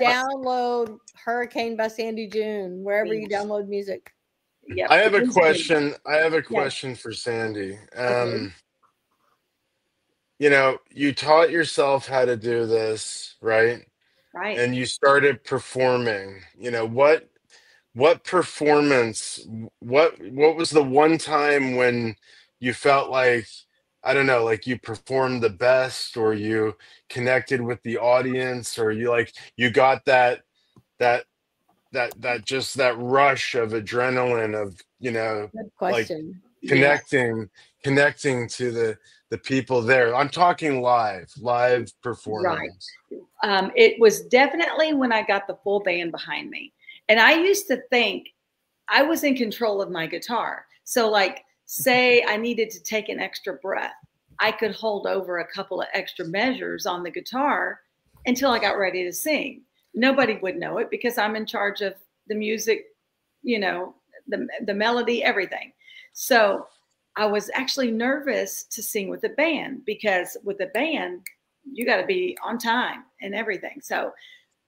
Yes. Download Hurricane by Sandee June, wherever you download music. Yep. I have a question. For Sandee. You know, you taught yourself how to do this, right? Right. And you started performing. You know, what performance, what was the one time when you felt like, I don't know, like you performed the best, or you connected with the audience, or you got that just that rush of adrenaline of, you know, like connecting to the people there. I'm talking live performance. Right. It was definitely when I got the full band behind me. And I used to think I was in control of my guitar. So like, say I needed to take an extra breath, I could hold over a couple of extra measures on the guitar until I got ready to sing. Nobody would know it because I'm in charge of the music, you know, the melody, everything. So I was actually nervous to sing with the band, because with the band, you got to be on time and everything. So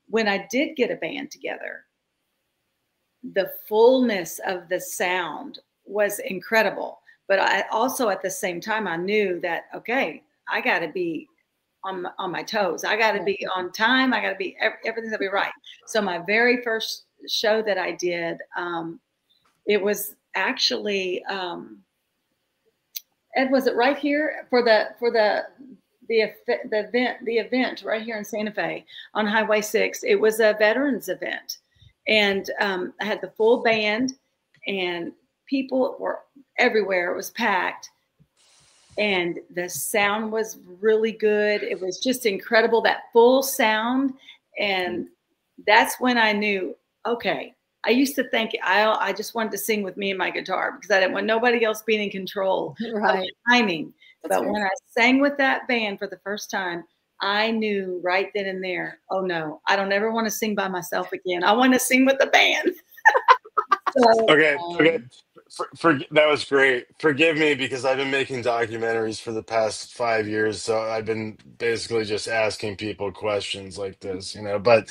when I did get a band together, the fullness of the sound was incredible. But I also, at the same time, I knew that, okay, I got to be on my toes. I got to be on time. I got to be, everything's got to be right. So my very first show that I did, it was actually, Ed, was it right here for the event right here in Santa Fe on Highway 6? It was a veterans event, and I had the full band, and people were everywhere. It was packed, and the sound was really good. It was just incredible, that full sound, and that's when I knew, okay. I used to think I just wanted to sing with me and my guitar, because I didn't want nobody else being in control of the timing. But when I sang with that band for the first time, I knew right then and there, oh no, I don't ever want to sing by myself again. I want to sing with the band. Okay. That was great. Forgive me, because I've been making documentaries for the past 5 years, so I've been basically just asking people questions like this, you know. But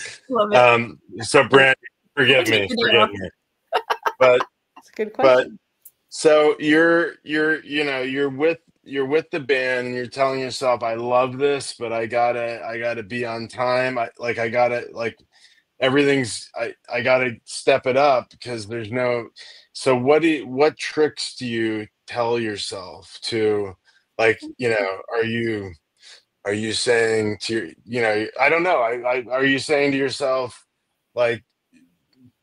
so Brand, forgive me. But it's a good question. But so you're with the band, and you're telling yourself, I love this, but I gotta be on time. I gotta step it up, because there's no. So what tricks do you tell yourself to, like, you know, are you saying to, you know, I don't know, are you saying to yourself, like,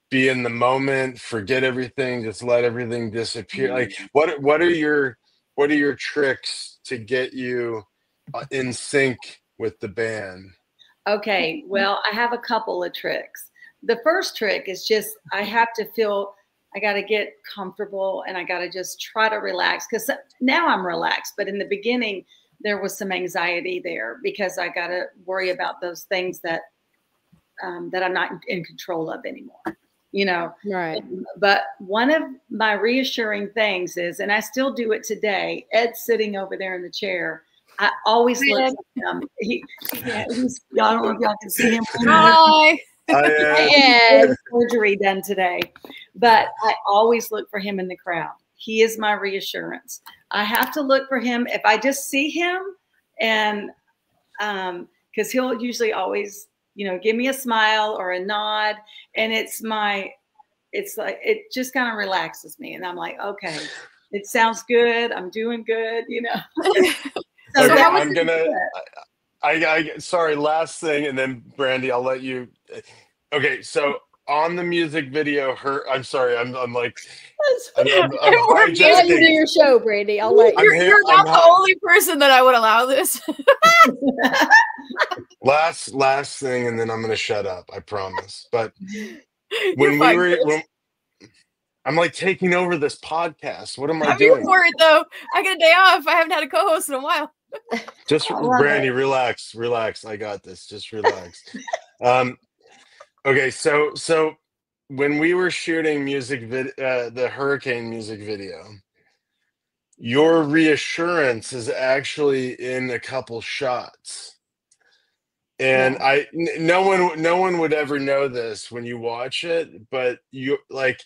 be in the moment, forget everything, just let everything disappear? Like, what are your tricks to get you in sync with the band? Okay, well, I have a couple of tricks. The first trick is just, I got to get comfortable, and I got to just try to relax, because now I'm relaxed. But in the beginning, there was some anxiety there, because I got to worry about those things that I'm not in control of anymore. You know, right. But one of my reassuring things is, and I still do it today, Ed's sitting over there in the chair. I always look for him. Y'all don't know if y'all can see him. Hi. Ed. Surgery done today, but I always look for him in the crowd. He is my reassurance. I have to look for him. If I just see him, and because he'll usually always, you know, give me a smile or a nod, and it's like, it just kind of relaxes me, and I'm like, okay, it sounds good, I'm doing good, you know. So okay, I'm gonna sorry, last thing, and then Brandy, I'll let you. Okay, so on the music video, I'm sorry, I'm like, I'm I'll let you hijacking. do your show, Brandy. I'll let you. You're not the only person that I would allow this. Last thing, and then I'm gonna shut up. I promise. But You're fine, I'm like taking over this podcast. What am I I'm doing? here for it though. I get a day off. I haven't had a co-host in a while. Just Brandy, relax. I got this. Just relax. Okay, so when we were shooting the hurricane music video, your reassurance is actually in a couple shots, and no one would ever know this when you watch it, but you like.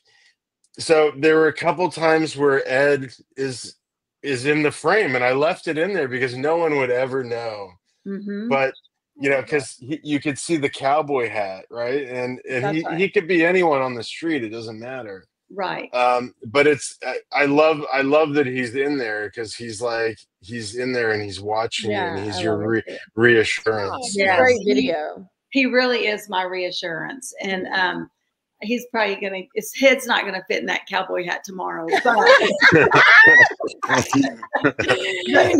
So there were a couple times where Ed is in the frame, and I left it in there because no one would ever know. But because you could see the cowboy hat, right? And he could be anyone on the street; it doesn't matter, right? But I love that he's in there because he's in there and he's watching you, and he's your reassurance. Yeah, great video. He really is my reassurance, and he's probably his head's not gonna fit in that cowboy hat tomorrow, but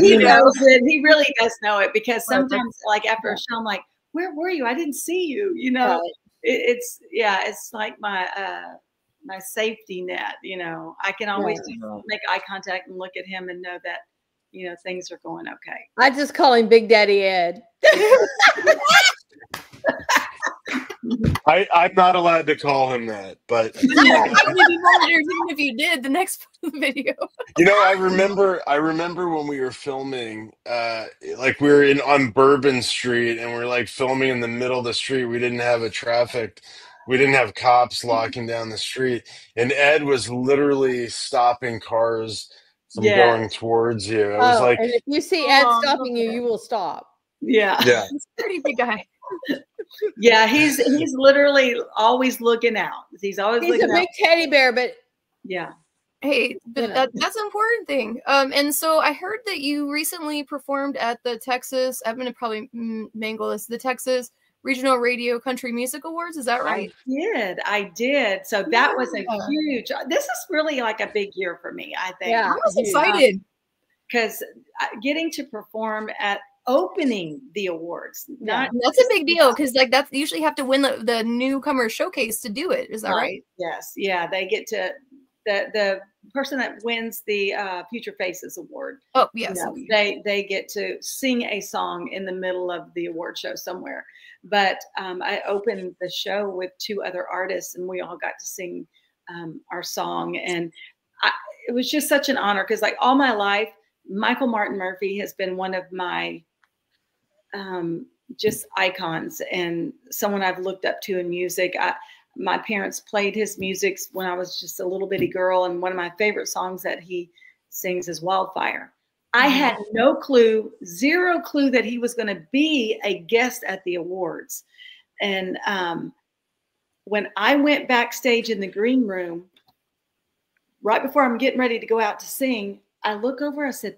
he knows it. He really does know it, because sometimes, like after a show, I'm like, "Where were you? I didn't see you." You know, it's like my my safety net. You know, I can always make eye contact and look at him and know that things are going okay. I just call him Big Daddy Ed. I'm not allowed to call him that, but even if you did, the next video. I remember when we were filming, like we were on Bourbon Street, and we're like filming in the middle of the street. We didn't have cops locking down the street, and Ed was literally stopping cars from going towards you. I was like, and if you see Ed stopping you, you will stop. Yeah. He's a pretty big guy. Yeah, he's literally always looking out. He's a big teddy bear, but hey, but that's an important thing. And so I heard that you recently performed at the Texas, I'm gonna probably mangle this, the Texas Regional Radio Country Music Awards. Is that right? I did. So that was a huge. This is really like a big year for me, I think. Yeah, I was excited because getting to perform at opening the awards. That's a big deal, because like that's usually have to win the newcomer showcase to do it. Is that right? Yes. Yeah, they get to the person that wins the Future Faces Award. Oh yes, they get to sing a song in the middle of the award show somewhere. But I opened the show with 2 other artists, and we all got to sing our song, and it was just such an honor, because like all my life, Michael Martin Murphey has been one of my just icons, and someone I've looked up to in music. My parents played his music when I was just a little bitty girl, and one of my favorite songs that he sings is Wildfire. I had no clue, zero clue that he was going to be a guest at the awards. And when I went backstage in the green room, right before I'm getting ready to go out to sing, I look over, I said,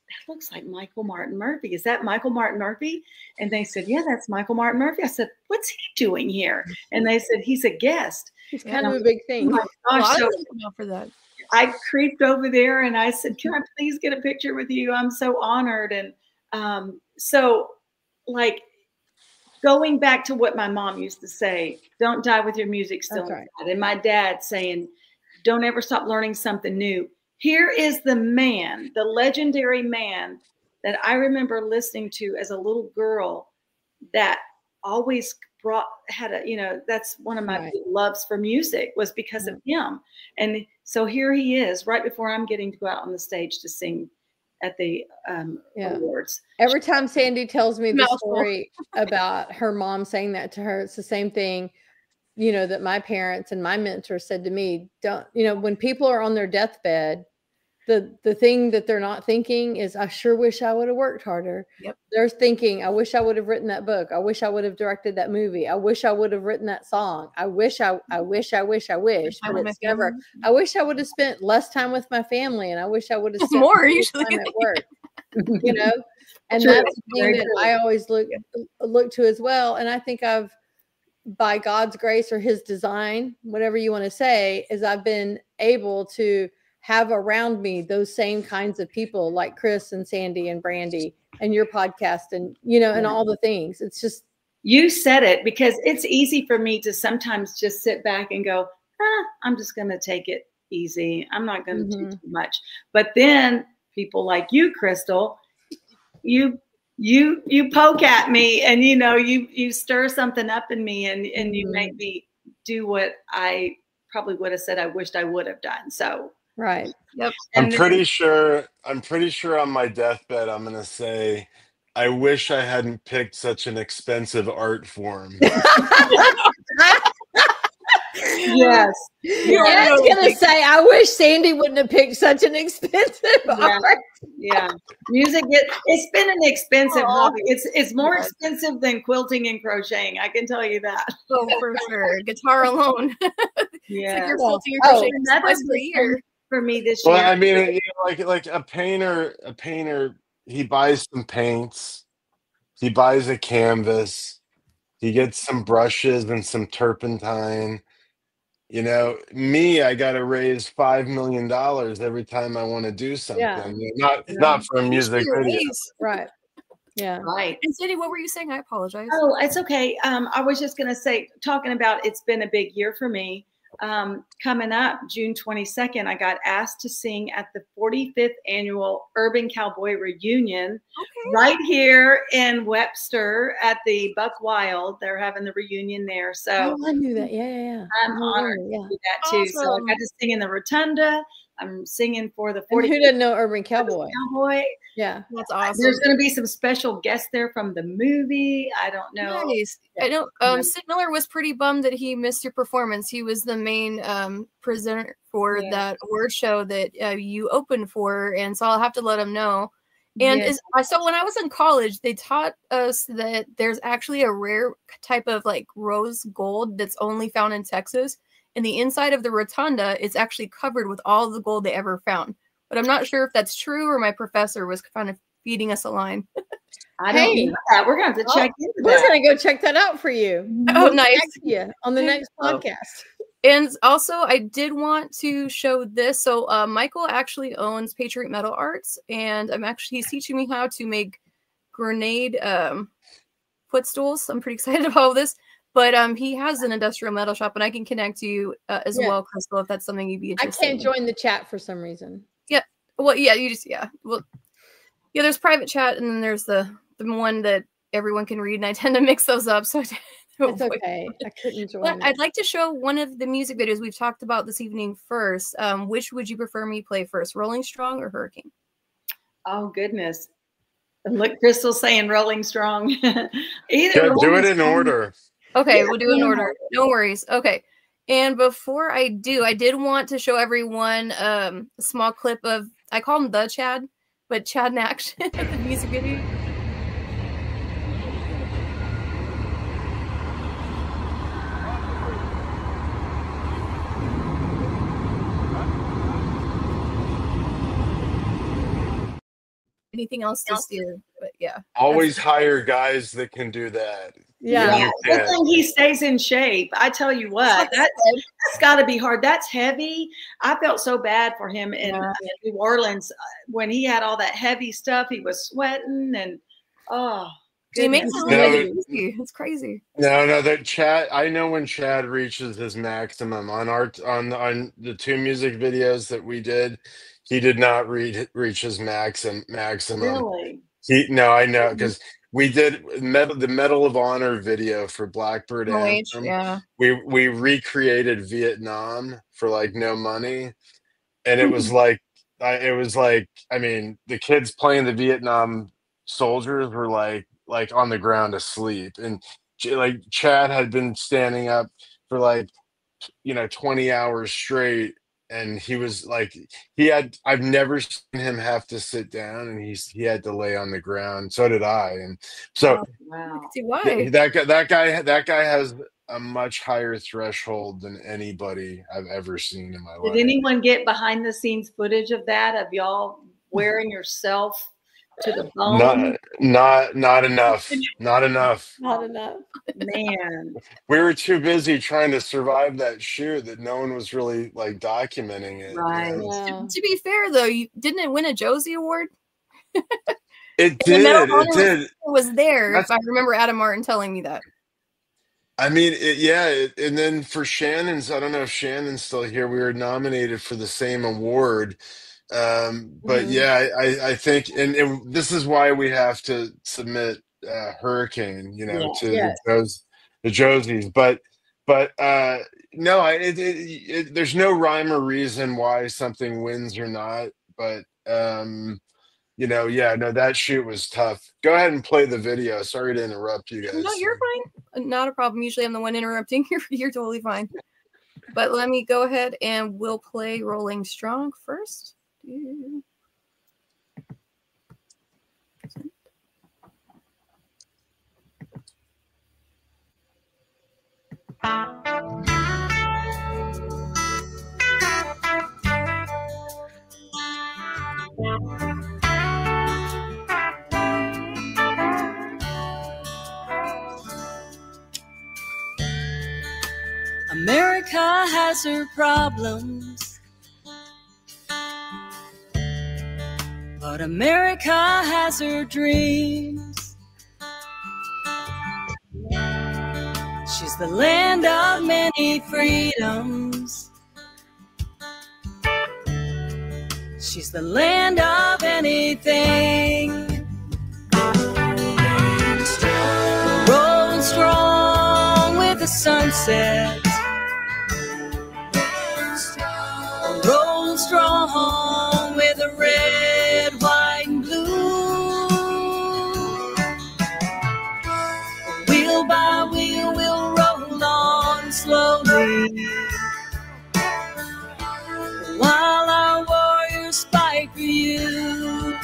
"That looks like Michael Martin Murphey. Is that Michael Martin Murphy?" And they said, "Yeah, that's Michael Martin Murphy." I said, "What's he doing here?" And they said, "He's a guest." He's kind of a big thing. Oh my gosh, so for that. I creeped over there and I said, "Can I please get a picture with you? I'm so honored." And so like going back to what my mom used to say, don't die with your music still inside. And my dad saying, don't ever stop learning something new. Here is the man, the legendary man that I remember listening to as a little girl, that always that's one of my big loves for music, was because of him. And so here he is, right before I'm getting to go out on the stage to sing at the awards. Every time Sandee tells me the story about her mom saying that to her, it's the same thing, that my parents and my mentor said to me. Don't, when people are on their deathbed, the thing that they're not thinking is, I sure wish I would have worked harder. Yep. They're thinking, I wish I would have written that book. I wish I would have directed that movie. I wish I would have written that song. I wish. But it's never. I wish I would have spent less time with my family, and I wish I would have spent more usually time at work. And that's the thing that I always look to as well. And I think I've by God's grace or his design, whatever you want to say, is I've been able to have around me those same kinds of people like Chris and Sandee and Brandy and your podcast and, you know, and all the things. It's just. You said it, because it's easy for me to sometimes just sit back and go, I'm just going to take it easy. I'm not going to do too much. But then people like you, Crystal, you poke at me, and you know, you stir something up in me, and you make me do what I probably would have said I wished I would have done. So right. Yep. I'm pretty sure on my deathbed I'm gonna say, I wish I hadn't picked such an expensive art form. Yes. I was gonna say, I wish Sandee wouldn't have picked such an expensive art. Yeah. Music, it's been an expensive hobby. It's more expensive than quilting and crocheting. I can tell you that. Oh, for sure. Guitar alone. Yeah. It's like you're quilting and crocheting twice per year. For me this year. Well, I mean, you know, like a painter, he buys some paints, he buys a canvas, he gets some brushes and some turpentine. You know, me, I got to raise $5 million every time I want to do something. Yeah. You know, not for a music video. Right. Yeah. Right. And Sandee, what were you saying? I apologize. Oh, it's okay. I was just going to say, talking about, it's been a big year for me. Coming up June 22nd, I got asked to sing at the 45th annual Urban Cowboy Reunion right here in Webster at the Buck Wild. They're having the reunion there. So I knew that. Yeah. I'm honored to do that too. So I got to sing in the Rotunda. I'm singing for the 40th. Who doesn't know Urban Cowboy? Yeah, that's awesome. There's going to be some special guests there from the movie. I don't know. Nice. I know Sid Miller was pretty bummed that he missed your performance. He was the main presenter for that award show that you opened for, and so I'll have to let him know. And so when I was in college, they taught us that there's actually a rare type of like rose gold that's only found in Texas. And the inside of the rotunda is actually covered with all the gold they ever found. But I'm not sure if that's true or my professor was kind of feeding us a line. I don't know that. We're going to have to check into that. We're going to go check that out for you. Oh, nice. Yeah, on the next podcast. And also, I did want to show this. So Michael actually owns Patriot Metal Arts, and he's teaching me how to make grenade footstools. I'm pretty excited about this. But he has an industrial metal shop, and I can connect you as well, Crystal, if that's something you'd be interested in. I can't join the chat for some reason. Yeah. Well, yeah, Well, yeah, there's private chat, and then there's the one that everyone can read, and I tend to mix those up. So it's okay. I couldn't join. But I'd like to show one of the music videos we've talked about this evening first. Which would you prefer me play first, Rolling Strong or Hurricane? Oh, goodness. And look, Crystal saying Rolling Strong. Either do it in order. Okay, we'll do an order. No worries. Okay. And before I do, I did want to show everyone a small clip of, I call him the Chad, but Chad in action, the music video. Anything else to steer, but yeah. Always hire guys that can do that. Yeah. Good thing he stays in shape. I tell you what, that's got to be hard. That's heavy. I felt so bad for him in New Orleans when he had all that heavy stuff. He was sweating and he makes it really easy. It's crazy. No, that Chad. I know when Chad reaches his maximum on the two music videos that we did. He did not reach his maximum. Really? I know, because we did the Medal of Honor video for Blackbird Anthem. Yeah. We recreated Vietnam for like no money, and it was like I mean, the kids playing the Vietnam soldiers were like on the ground asleep, and like Chad had been standing up for 20 hours straight. And he was like, I've never seen him have to sit down, and he had to lay on the ground. So did I. And so that guy has a much higher threshold than anybody I've ever seen in my life. Did anyone get behind the scenes footage of that, of y'all wearing yourself to the bone. Not enough. Not enough. Not enough. Man. We were too busy trying to survive that shoot that no one was really like documenting it. Right. You know? Yeah. To be fair, though, didn't it win a Josie Award? It The Medal did. of It Honor did. was there, That's- if I remember Adam Martin telling me that. I mean, yeah. And then for Shannon's, I don't know if Shannon's still here. We were nominated for the same award. But Mhm. yeah, I think, and this is why we have to submit Hurricane, you know, to Yes. the Josies. But no, there's no rhyme or reason why something wins or not. But you know, yeah, no, that shoot was tough. Go ahead and play the video. Sorry to interrupt you guys. No, you're fine. Not a problem. Usually I'm the one interrupting. You're totally fine. But let me go ahead and we'll play Rolling Strong first. America has her problems, but America has her dreams. She's the land of many freedoms. She's the land of anything. Rolling strong with the sunset. Rolling strong with the red, white, and blue. Wheel by wheel, we'll roll on slowly, while our warriors fight for you.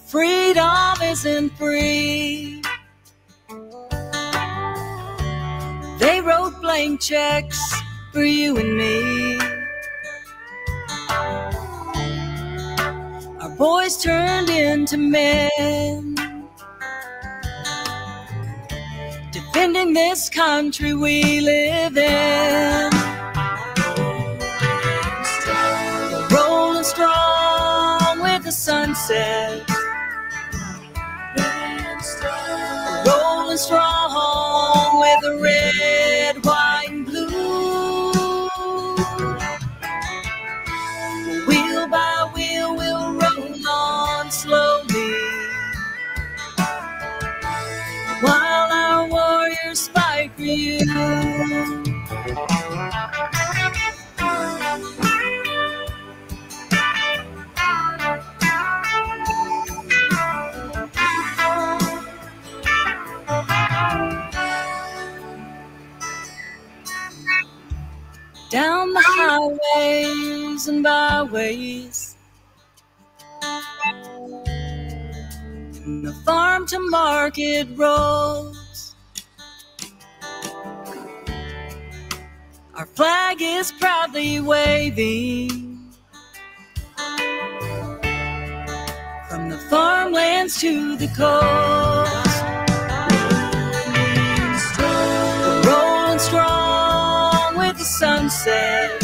Freedom isn't free. They wrote blank checks for you and me. Our boys turned into men, defending this country we live in. Rolling strong with the sunset. Rolling strong with the red, white, and blue. Wheel by wheel, we'll roll on slowly, while our warriors fight for you. Down the highways and byways, and the farm to market roads, our flag is proudly waving. From the farmlands to the coast, rolling strong with the sunset.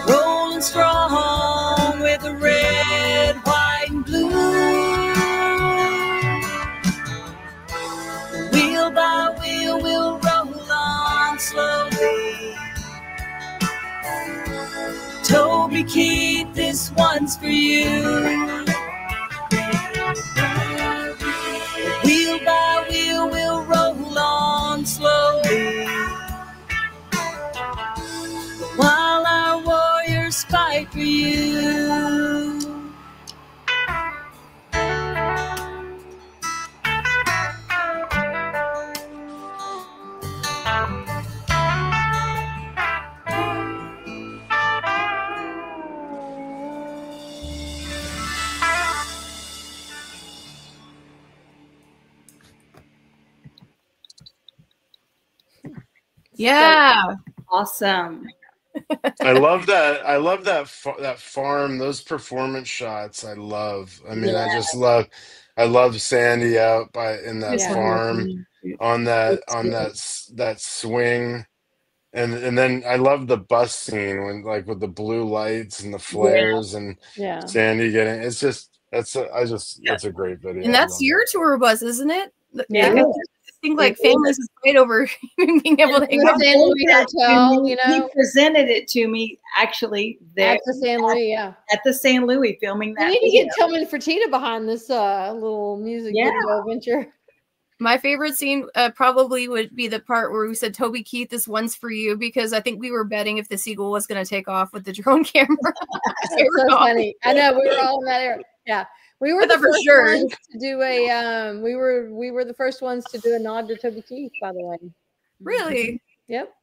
Rolling strong with the red, white, and blue. Wheel by wheel, we'll roll on slowly. Toby Keith, this one's for you. Wheel by wheel, we'll roll on slowly, while our warriors fight for you. Yeah. Awesome. I love that. I love that farm. Those performance shots. I love. I mean, I just love. I love Sandee out in that Yeah. farm on that swing, and then I love the bus scene when like with the blue lights and the flares and Yeah. Sandee getting. It's just that's a great video. And that's your tour bus, isn't it? Yeah. I think like families would fight over being able to hang out. San Luis Hotel, you know. He presented it to me actually there At the San Luis, yeah. At the San Luis filming that. You need to get Tillman Fertitta behind this little music video venture. My favorite scene probably would be the part where we said, Toby Keith, this one's for you, because I think we were betting if the Seagull was going to take off with the drone camera. It's so funny. I know, we were all in that era. Yeah. We were the first ones to do a we were the first ones to do a nod to Toby Keith, by the way. Really? Yep.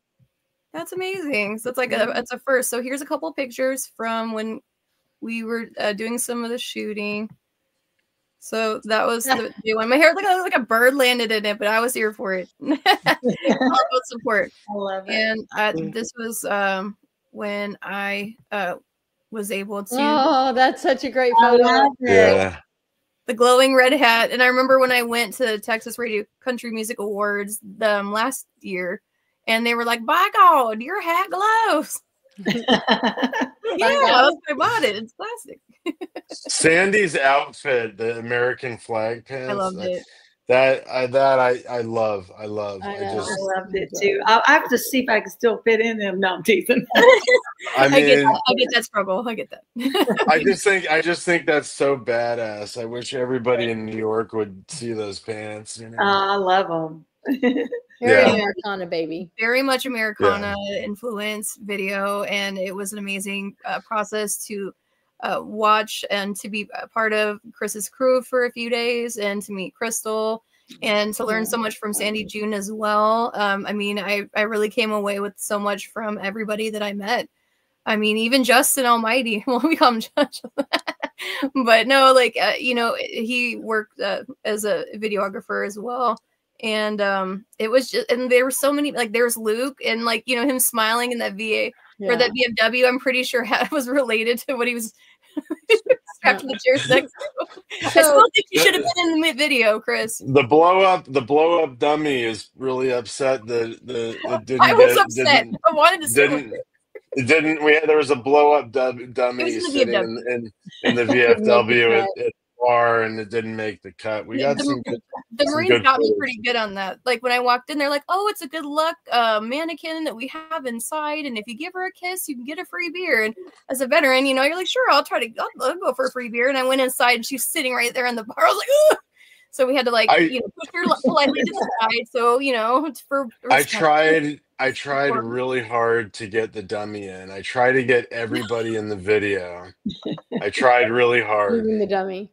That's amazing. So it's like it's a first. So here's a couple of pictures from when we were doing some of the shooting. So that was the one. My hair looked like a bird landed in it, but I was here for it. All about support. I love it. And this was when I was able to. Oh, that's such a great photo. Yeah. The glowing red hat. And I remember when I went to the Texas Radio Country Music Awards last year, and they were like, by God, your hat glows. Yeah, I bought it. It's plastic. Sandee's outfit, the American flag pants. I loved it. I love. I loved it too. I have to see if I can still fit in them. No, I'm teasing. I mean, I get that struggle. I get that. I just think that's so badass. I wish everybody in New York would see those pants. You know? I love them. Very Americana, baby. Very much Americana influence video, and it was an amazing process to watch and to be a part of Chris's crew for a few days and to meet Crystal and to learn so much from Sandee June as well. I mean, I really came away with so much from everybody that I met. I mean, even Justin Almighty, well, we call him Judge. But no, like, you know, he worked as a videographer as well. And it was just, and there were so many, like, there's Luke and like, you know, him smiling in that VA or that BMW, I'm pretty sure was related to what he was strapped to the chair next to. I still think you should have been in the video, Chris. The blow up dummy is really upset that it didn't. I was upset. I wanted to see it didn't. There was a blow up dummy sitting in the VFW at bar, and it didn't make the cut. We got the Marines got me pretty good on that. Like when I walked in, they're like, "Oh, it's a good luck mannequin that we have inside, and if you give her a kiss, you can get a free beer." And as a veteran, you know, you're like, "Sure, I'll go for a free beer." And I went inside, and she's sitting right there in the bar. I was like, "Ugh!" So we had to like, you know, push her politely to the side. So you know, it's for. I tried really hard to get the dummy in. I tried to get everybody in the video. I tried really hard. Even the dummy.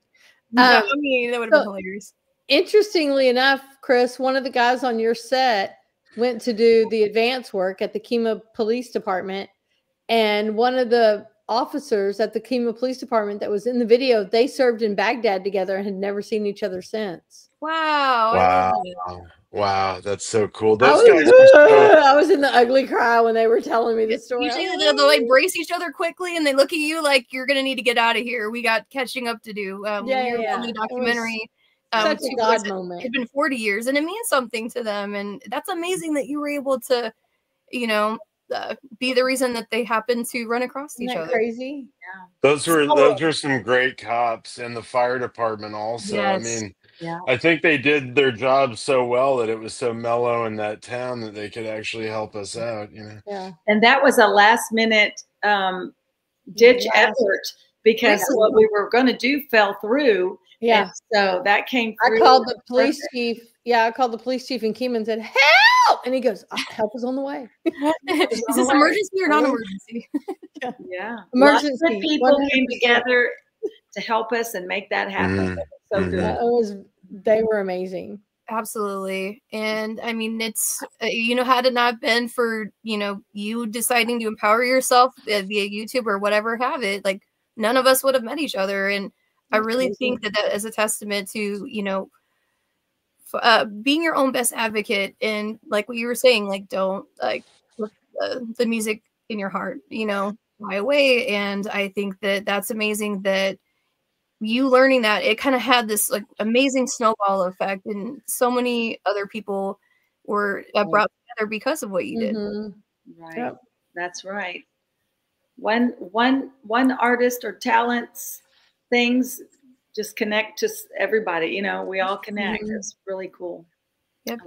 I mean, that would have been hilarious. Interestingly enough, Chris, one of the guys on your set went to do the advance work at the Kemah Police Department, and one of the officers at the Kemah Police Department that was in the video, they served in Baghdad together and had never seen each other since. Wow. Wow, that's so cool. I was in the ugly cry when they were telling me the story. Usually they'll like brace each other quickly and they look at you like you're gonna need to get out of here. We got catching up to do. The documentary. Such a God moment. It's been 40 years and it means something to them, and that's amazing that you were able to, you know, be the reason that they happened to run across each other. Crazy. Yeah. Those were some great cops, and the fire department also. Yes. I mean, I think they did their job so well that it was so mellow in that town that they could actually help us out, you know. Yeah. And that was a last minute ditch effort because what we were going to do fell through. Yeah. And so that came through. I called the police chief. Yeah, I called the police chief in Kemah and said, "Help!" And he goes, "Help is on the way." Is this emergency or non-emergency? Yeah. Emergency. Lots of people came together to help us and make that happen. So good. They were amazing. Absolutely. And I mean, it's, you know, had it not been for, you know, you deciding to empower yourself via YouTube or whatever have it, like none of us would have met each other. And I really think that is a testament to, you know, being your own best advocate. And like what you were saying, like, don't like the music in your heart, you know, fly away. And I think that that's amazing that you learning that it kind of had this like amazing snowball effect, and so many other people were brought together because of what you did. Right. Yep. That's right. One artist or talents things just connect to everybody. You know, we all connect. It's really cool. Yep.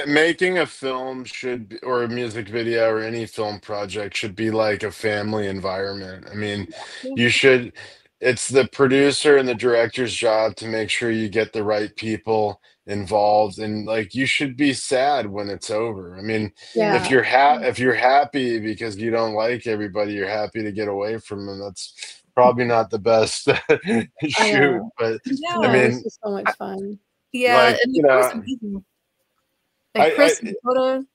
Making a film should be, or a music video or any film project should be like a family environment. I mean, you should, it's the producer and the director's job to make sure you get the right people involved, and like you should be sad when it's over. I mean, if you're happy because you don't like everybody, you're happy to get away from them, that's probably not the best shoot. But I mean, it's just so much fun. Yeah, like, and you know, like Chris and Dakota.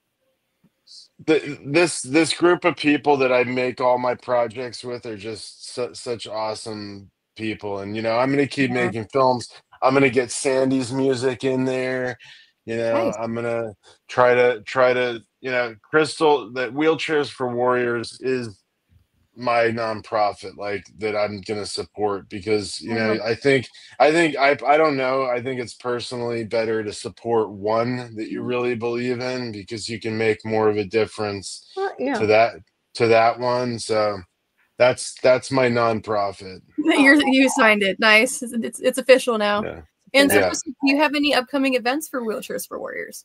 This group of people that I make all my projects with are just such awesome people, and you know, I'm gonna keep making films. I'm gonna get Sandee's music in there. You know, I'm gonna try to you know, Crystal, that Wheelchairs for Warriors is my nonprofit, like, that I'm gonna support, because you know, I don't know, I think it's personally better to support one that you really believe in, because you can make more of a difference to that one. So that's my nonprofit. You signed it. Nice. It's official now. Yeah. And so do you have any upcoming events for Wheelchairs for Warriors?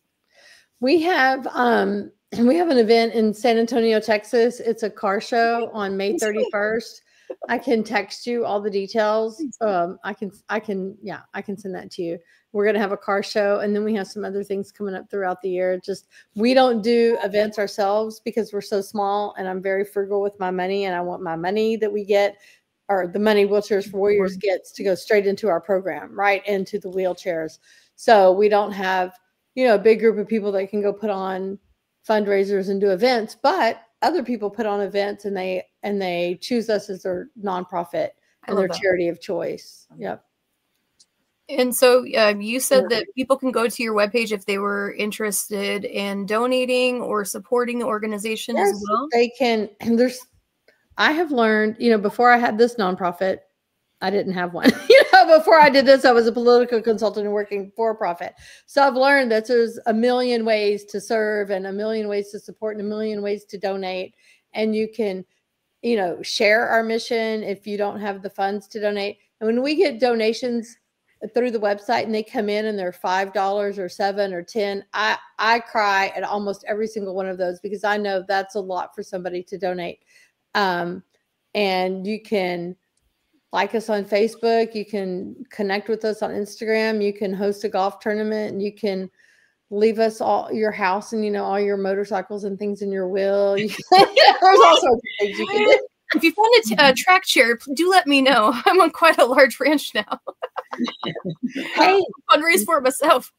We have an event in San Antonio, Texas. It's a car show on May 31st. I can text you all the details. I can send that to you. We're going to have a car show, and then we have some other things coming up throughout the year. Just, we don't do events ourselves because we're so small, and I'm very frugal with my money, and I want my money that we get, or the money Wheelchairs for Warriors gets, to go straight into our program, right into the wheelchairs. So we don't have, you know, a big group of people that can go put on fundraisers and do events, but other people put on events, and they choose us as their nonprofit and their charity of choice. Yep. And so you said that people can go to your webpage if they were interested in donating or supporting the organization as well. They can. And I have learned, you know, before I had this nonprofit, I didn't have one. You know, before I did this, I was a political consultant and working for profit. So I've learned that there's a million ways to serve, and a million ways to support, and a million ways to donate. And you can, you know, share our mission if you don't have the funds to donate. And when we get donations through the website and they come in and they're $5 or $7 or $10, I cry at almost every single one of those, because I know that's a lot for somebody to donate. And you can like us on Facebook. You can connect with us on Instagram. You can host a golf tournament, and you can leave us all your house and, you know, all your motorcycles and things in your will. There's all sorts of things you can do. If you find a track chair, do let me know. I'm on quite a large ranch now. Hey, fundraise for it myself.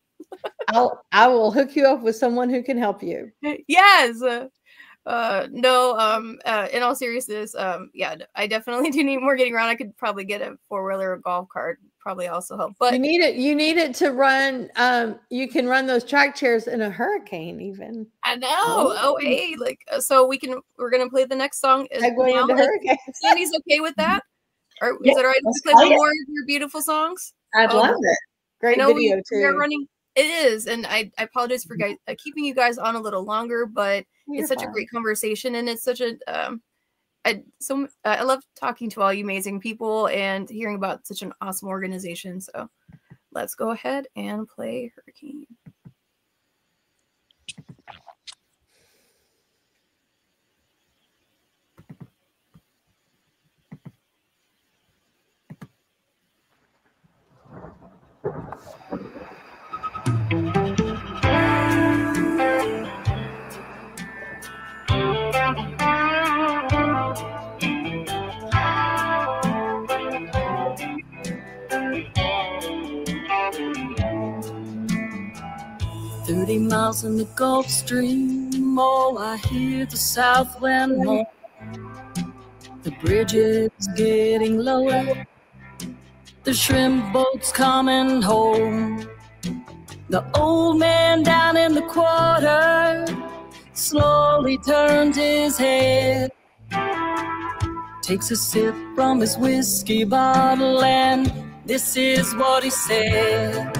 I will hook you up with someone who can help you. Yes. In all seriousness, yeah, I definitely do need more getting around. I could probably get a 4-wheeler or golf cart, probably also help. But you need it to run. You can run those track chairs in a hurricane even. I know. Oh, hey, like, so we're gonna play the next song. Segue into hurricanes. Sandee's okay with that? Or is it all right to play more of your beautiful songs? I'd love it. Great video too. We're running. It is, and I apologize for keeping you guys on a little longer, but it's such a great conversation, and it's such a I love talking to all you amazing people and hearing about such an awesome organization. So let's go ahead and play Hurricane. Miles in the Gulf Stream, oh, I hear the south wind moan. The bridge is getting lower, the shrimp boat's coming home. The old man down in the quarter slowly turns his head, takes a sip from his whiskey bottle, and this is what he said.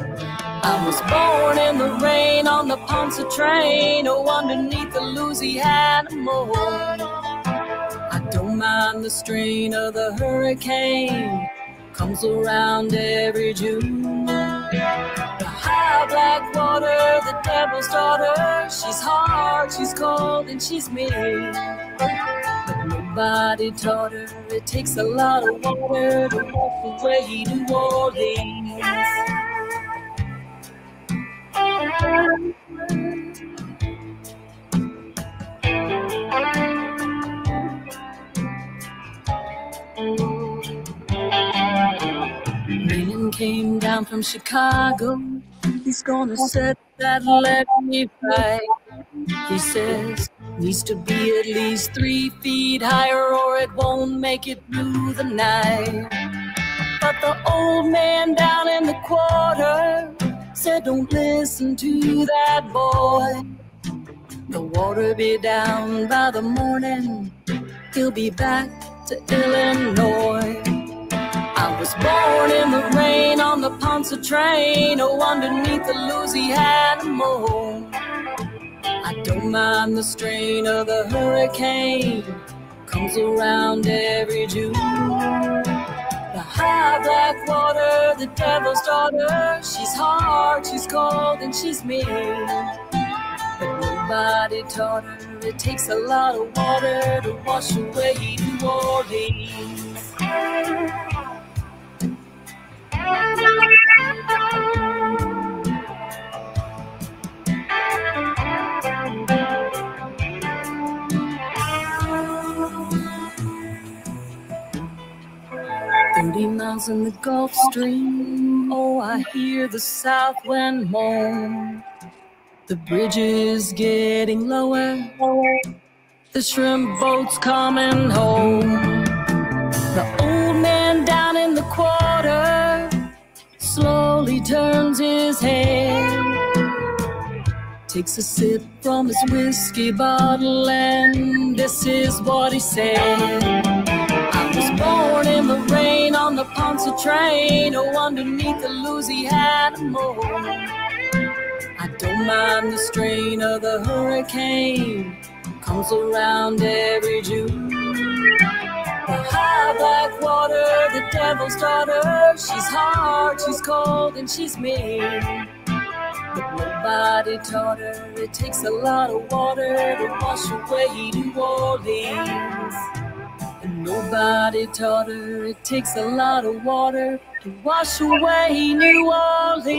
I was born in the rain on the Ponce train, oh, underneath the Louisiana moon. I don't mind the strain of the hurricane, comes around every June. The high black water, the devil's daughter, she's hard, she's cold, and she's mean. But nobody taught her it takes a lot of water to wash away New Orleans. Man came down from Chicago, he's gonna set that levee right. He says needs to be at least 3 feet higher or it won't make it through the night. But the old man down in the quarter said don't listen to that boy. The water be down by the morning, he'll be back to Illinois. I was born in the rain on the Ponce train, oh, underneath the Louisiana moon. I don't mind the strain of the hurricane, comes around every June. The high black water, the devil's daughter, she's hard, she's cold, and she's mean. But nobody taught her it takes a lot of water to wash away New Orleans. 30 miles in the Gulf Stream, oh, I hear the south wind moan. The bridge is getting lower, the shrimp boat's coming home. The old man down in the quarter slowly turns his head, takes a sip from his whiskey bottle, and this is what he said. I was born in the rain on the Ponce train, oh, underneath the Louisiana moon. I don't mind the strain of the hurricane, comes around every June. The high black water, the devil's daughter, she's hard, she's cold, and she's mean. But nobody taught her it takes a lot of water to wash away New Orleans. And nobody taught her it takes a lot of water to wash away New Orleans.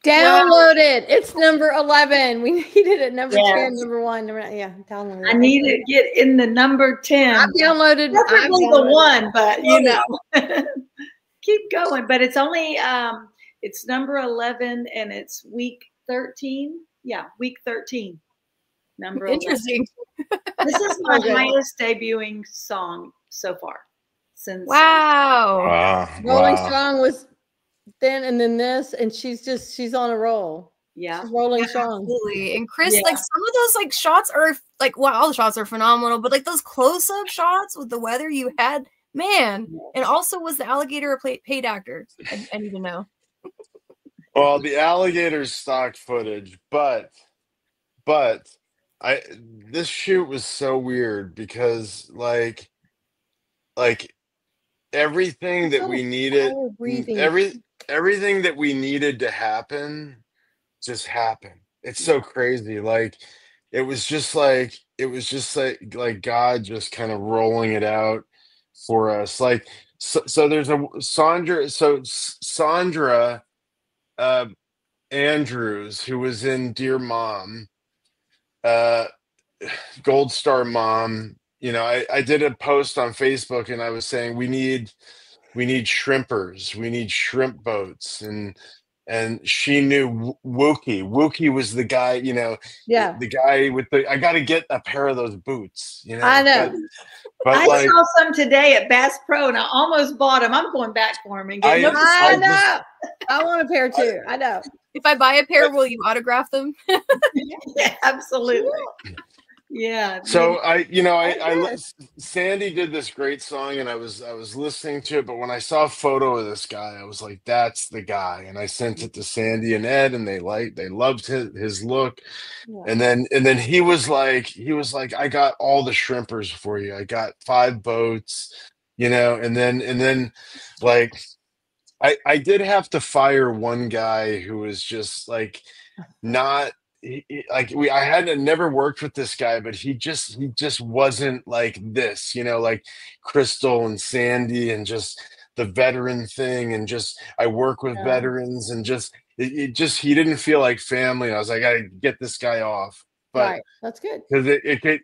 Download it. It's number 11. We needed it. Number 10, number 1. Yeah, download it. I need to get in the number 10. I've downloaded. Definitely the 1, but you know, keep going. But it's only it's number 11 and it's week 13. Yeah, week 13. Number 11. Interesting. This is my highest debuting song so far. Since Wow. Rolling Strong was then and then this, and she's on a roll. Yeah, she's rolling strong. Absolutely. And Chris, like some of those like shots are like, well, all the shots are phenomenal, but like those close-up shots with the weather you had, man. And also, was the alligator a paid actor? I need to know. Well, the alligator's stock footage, but this shoot was so weird because like everything that we needed, everything that we needed to happen just happened. It's so crazy. Like it was just like God just kind of rolling it out for us. Like so there's a Sandra Andrews, who was in Dear Mom, Gold Star Mom. You know, I did a post on Facebook and I was saying we need shrimpers, we need shrimp boats, and and she knew Wookie. Wookie was the guy, you know, Yeah. the guy with the. I got to get a pair of those boots, you know. I know. But I like, saw some today at Bass Pro, and I almost bought them. I'm going back for them and getting them. I know. I want a pair too. I know. If I buy a pair, will you autograph them? Yeah, absolutely. Yeah. so Sandee did this great song, and I was listening to it, but when I saw a photo of this guy, I was like, that's the guy. And I sent it to Sandee and Ed, and they loved his look. Yeah. And then he was like, I got all the shrimpers for you. I got 5 boats, you know, and then like I did have to fire one guy who was just like not I had never worked with this guy, but he just wasn't like this, you know, like Crystal and Sandee and just the veteran thing, and just I work with veterans, and just it just he didn't feel like family. I was like, I gotta get this guy off. But Right. That's good. because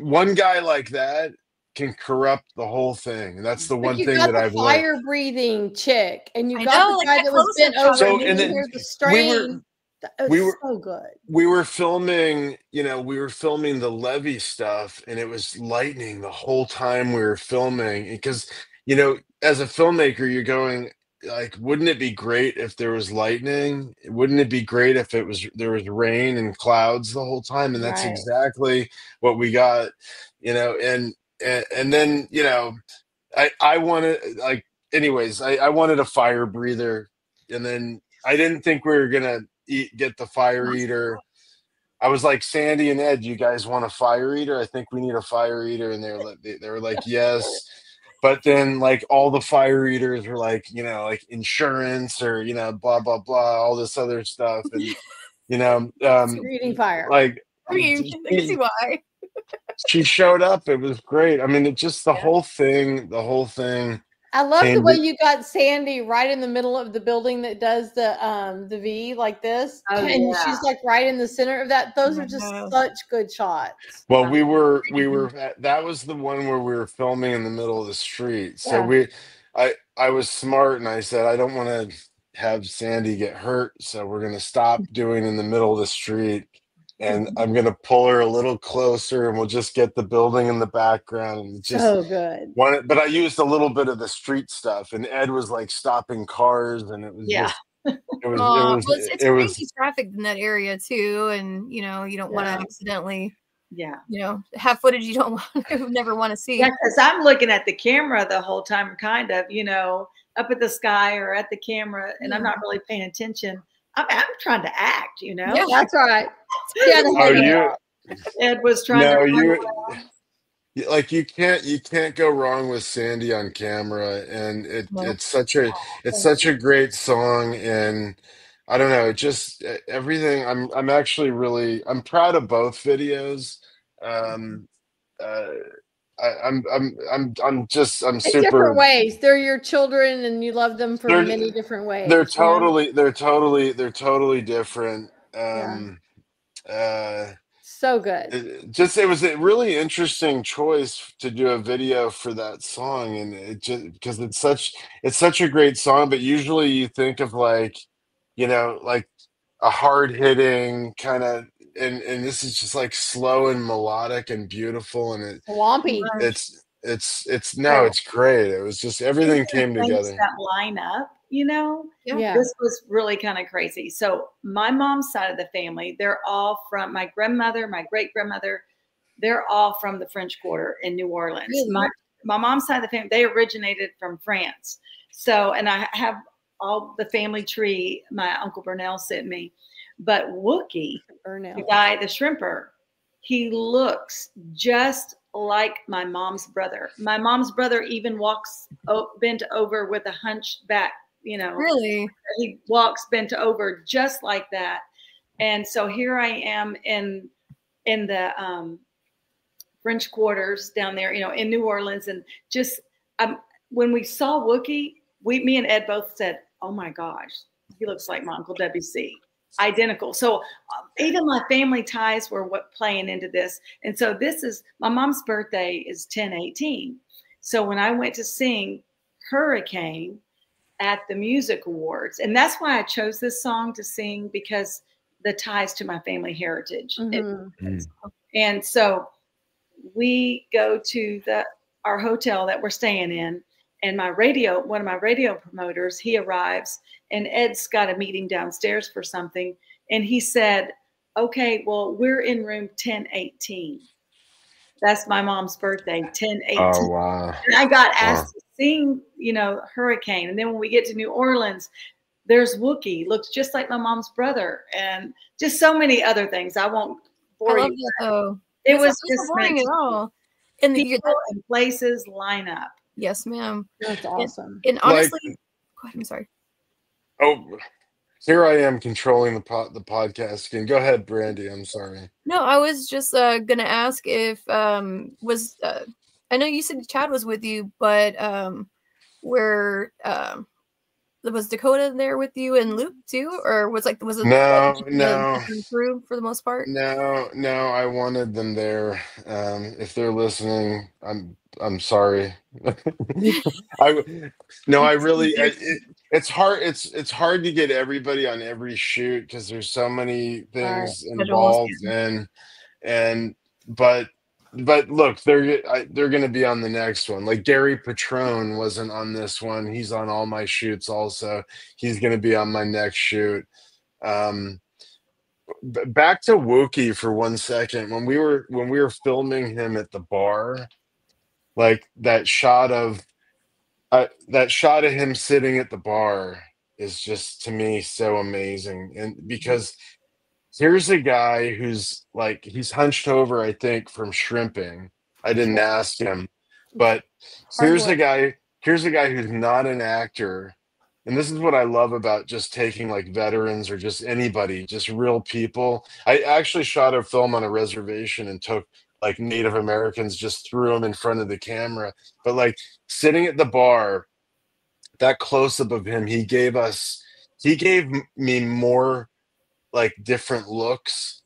one guy like that can corrupt the whole thing, and that's the one thing that I've learned. Fire breathing chick, and you I got know, the like guy that that was close-up bent over, So, and and then then here's the strain. we were So good. we were filming, you know, the levee stuff, and it was lightning the whole time we were filming, because, you know, as a filmmaker, you're going like, wouldn't it be great if there was lightning? Wouldn't it be great if there was rain and clouds the whole time? And that's Right. exactly what we got, you know, and then, you know, I wanted, like, anyways, I wanted a fire breather, and then I didn't think we were gonna get the fire eater. I was like, Sandee and Ed, you guys want a fire eater? I think we need a fire eater. And they were like, yes. But then like all the fire eaters were like, you know, like insurance, or, you know, blah, blah, blah, all this other stuff. And, you know, You're eating fire. like, I mean, I can see why. she showed up. It was great. I mean, it just, the whole thing. I love the came way to- you got Sandee right in the middle of the building that does the V like this, Oh, and yeah. she's like right in the center of that. Those are just Wow. such good shots. Well, we were that was the one where we were filming in the middle of the street. So I was smart, and I said, I don't want to have Sandee get hurt, so we're going to stop doing in the middle of the street, and I'm going to pull her a little closer, and we'll just get the building in the background, and just So good. but I used a little bit of the street stuff, and Ed was like stopping cars, and it was Yeah. just it was Well, it's it was crazy traffic in that area too, and you know, you don't want to accidentally, Yeah. you know, have footage you don't never want to see. Yeah, because I'm looking at the camera the whole time, kind of, you know, up at the sky or at the camera, and I'm not really paying attention. I'm trying to act, you know. Yeah. That's right. Ed was trying No, to. you can't go wrong with Sandee on camera, and it's such a great song, and I don't know, it just everything. I'm actually I'm proud of both videos. I'm super. Different ways. They're your children, and you love them for many different ways. They're totally different. So good. It was a really interesting choice to do a video for that song, and it just because it's such a great song. But usually you think of like, you know, like a hard hitting kind of, and this is just like slow and melodic and beautiful, and Swampy. It's great. It was just everything came together. That line up, you know. Yeah. This was really kind of crazy. So my mom's side of the family, they're all from my grandmother, my great grandmother. They're all from the French Quarter in New Orleans. Really? My mom's side of the family, they originated from France. So, and I have all the family tree my Uncle Burnell sent me. But Wookie, the guy, the shrimper, he looks just like my mom's brother. My mom's brother even walks bent over with a hunched back, you know. Really? He walks bent over just like that. And so here I am in the French Quarters down there, you know, in New Orleans. And just when we saw Wookie, me and Ed both said, oh my gosh, he looks like my Uncle WC. Identical. So even my family ties were playing into this. And so this is, my mom's birthday is 10/18. So when I went to sing Hurricane, at the music awards. And that's why I chose this song to sing, because the ties to my family heritage. And so we go to our hotel that we're staying in, and one of my radio promoters, he arrives, and Ed's got a meeting downstairs for something. And he said, okay, well, we're in room 1018. That's my mom's birthday, 1018. Oh, wow. And I got asked to sing, Hurricane. And then when we get to New Orleans, there's Wookie, looks just like my mom's brother, and just so many other things. I won't bore I love you. that, though. It was just boring at all. And the people and places line up. Yes, ma'am. That's awesome. And honestly, go ahead, I'm sorry. Oh, here I am controlling the podcast again. Go ahead, Brandy. I'm sorry. No, I was just gonna ask if I know you said Chad was with you, but where was Dakota there with you and Luke too, or was it no crew for the most part? No, I wanted them there. If they're listening, I'm sorry. It's hard. It's hard to get everybody on every shoot because there's so many things involved, but look, they're going to be on the next one. Like Gary Patrone wasn't on this one. He's on all my shoots also. He's going to be on my next shoot. Back to Wookie for 1 second. When we were filming him at the bar, like that shot of him sitting at the bar is just, to me, so amazing. And because here's a guy who's like, he's hunched over, I think, from shrimping. I didn't ask him, but here's a guy who's not an actor. And this is what I love about just taking like veterans or just anybody, just real people. I actually shot a film on a reservation and took like Native Americans, just threw them in front of the camera. But like sitting at the bar, that close up of him, he gave me more like different looks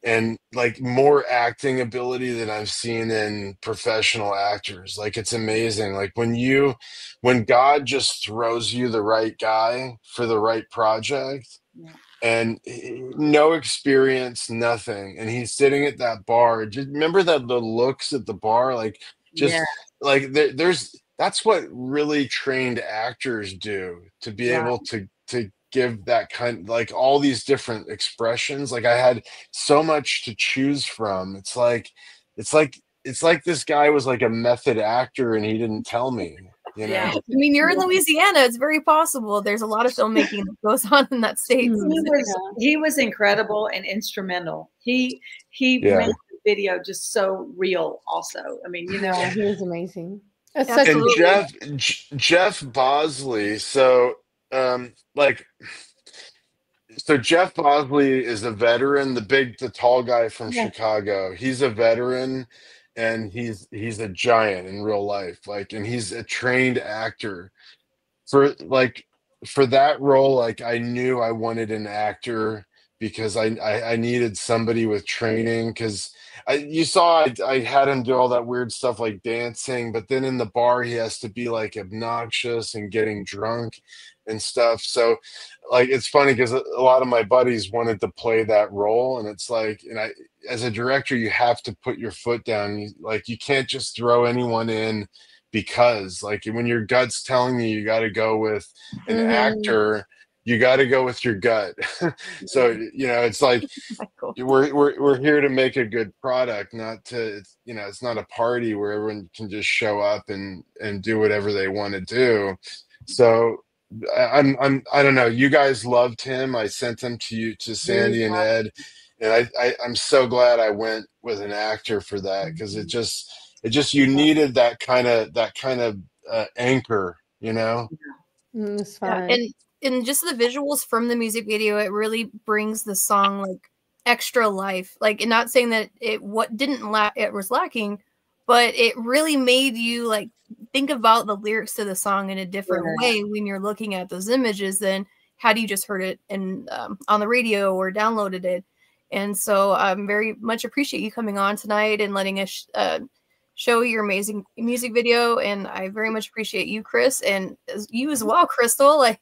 and like more acting ability than I've seen in professional actors. Like it's amazing. Like when God just throws you the right guy for the right project, and no experience, nothing, and he's sitting at that bar. Just remember that the looks at the bar, like just like that's what really trained actors do, to be able to give that kind, like all these different expressions. Like I had so much to choose from. It's like this guy was like a method actor and he didn't tell me. I mean, you're in Louisiana. It's very possible. There's a lot of filmmaking that goes on in that state. He was incredible and instrumental. He made the video just so real also. I mean, he was amazing. And Jeff Bosley. So Jeff Bosley is a veteran, the tall guy from Chicago. He's a veteran. And he's a giant in real life, like, and he's a trained actor. For that role, like I knew I wanted an actor because I needed somebody with training. Because you saw I had him do all that weird stuff like dancing, but then in the bar he has to be like obnoxious and getting drunk and stuff. So like it's funny because a lot of my buddies wanted to play that role, and it's like, and as a director, you have to put your foot down. You can't just throw anyone in, because like when your gut's telling you got to go with an actor, you got to go with your gut. So it's like we're here to make a good product, not to it's not a party where everyone can just show up and do whatever they want to do. So I don't know. You guys loved him. I sent him to Sandee and Ed, and I'm so glad I went with an actor for that, because it just you needed that kind of anchor, It's fine. And just the visuals from the music video, it really brings the song like extra life. Like, and not saying that it was lacking, but it really made you like think about the lyrics to the song in a different way when you're looking at those images than had you just heard it on the radio or downloaded it. And so I very much appreciate you coming on tonight and letting us show your amazing music video, and I very much appreciate you, Chris, and you as well, Crystal. Like,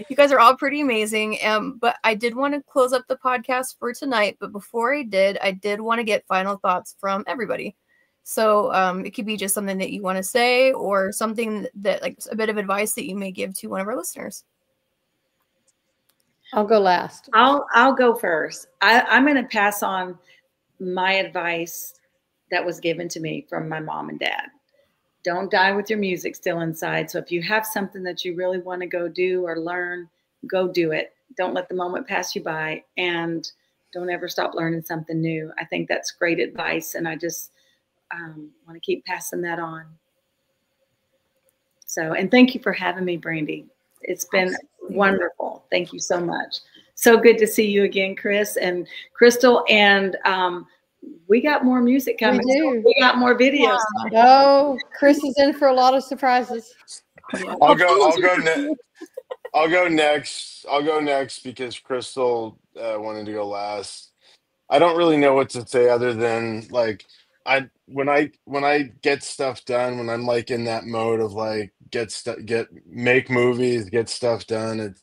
you guys are all pretty amazing. But I did want to close up the podcast for tonight. But before I did want to get final thoughts from everybody. So it could be just something that you want to say, or something that, like, a bit of advice that you may give to one of our listeners. I'll go last. I'll go first. I'm going to pass on my advice that was given to me from my mom and dad. Don't die with your music still inside. So if you have something that you really want to go do or learn, go do it. Don't let the moment pass you by, and don't ever stop learning something new. I think that's great advice, and I just want to keep passing that on. So, and thank you for having me, Brandy. It's been wonderful. Thank you so much. So good to see you again, Chris and Crystal. And we got more music coming. We do. So we got more videos. Oh, Chris is in for a lot of surprises. I'll go next. I'll go next because Crystal wanted to go last. I don't really know what to say other than, like, when I get stuff done, when I'm like in that mode of like make movies, get stuff done,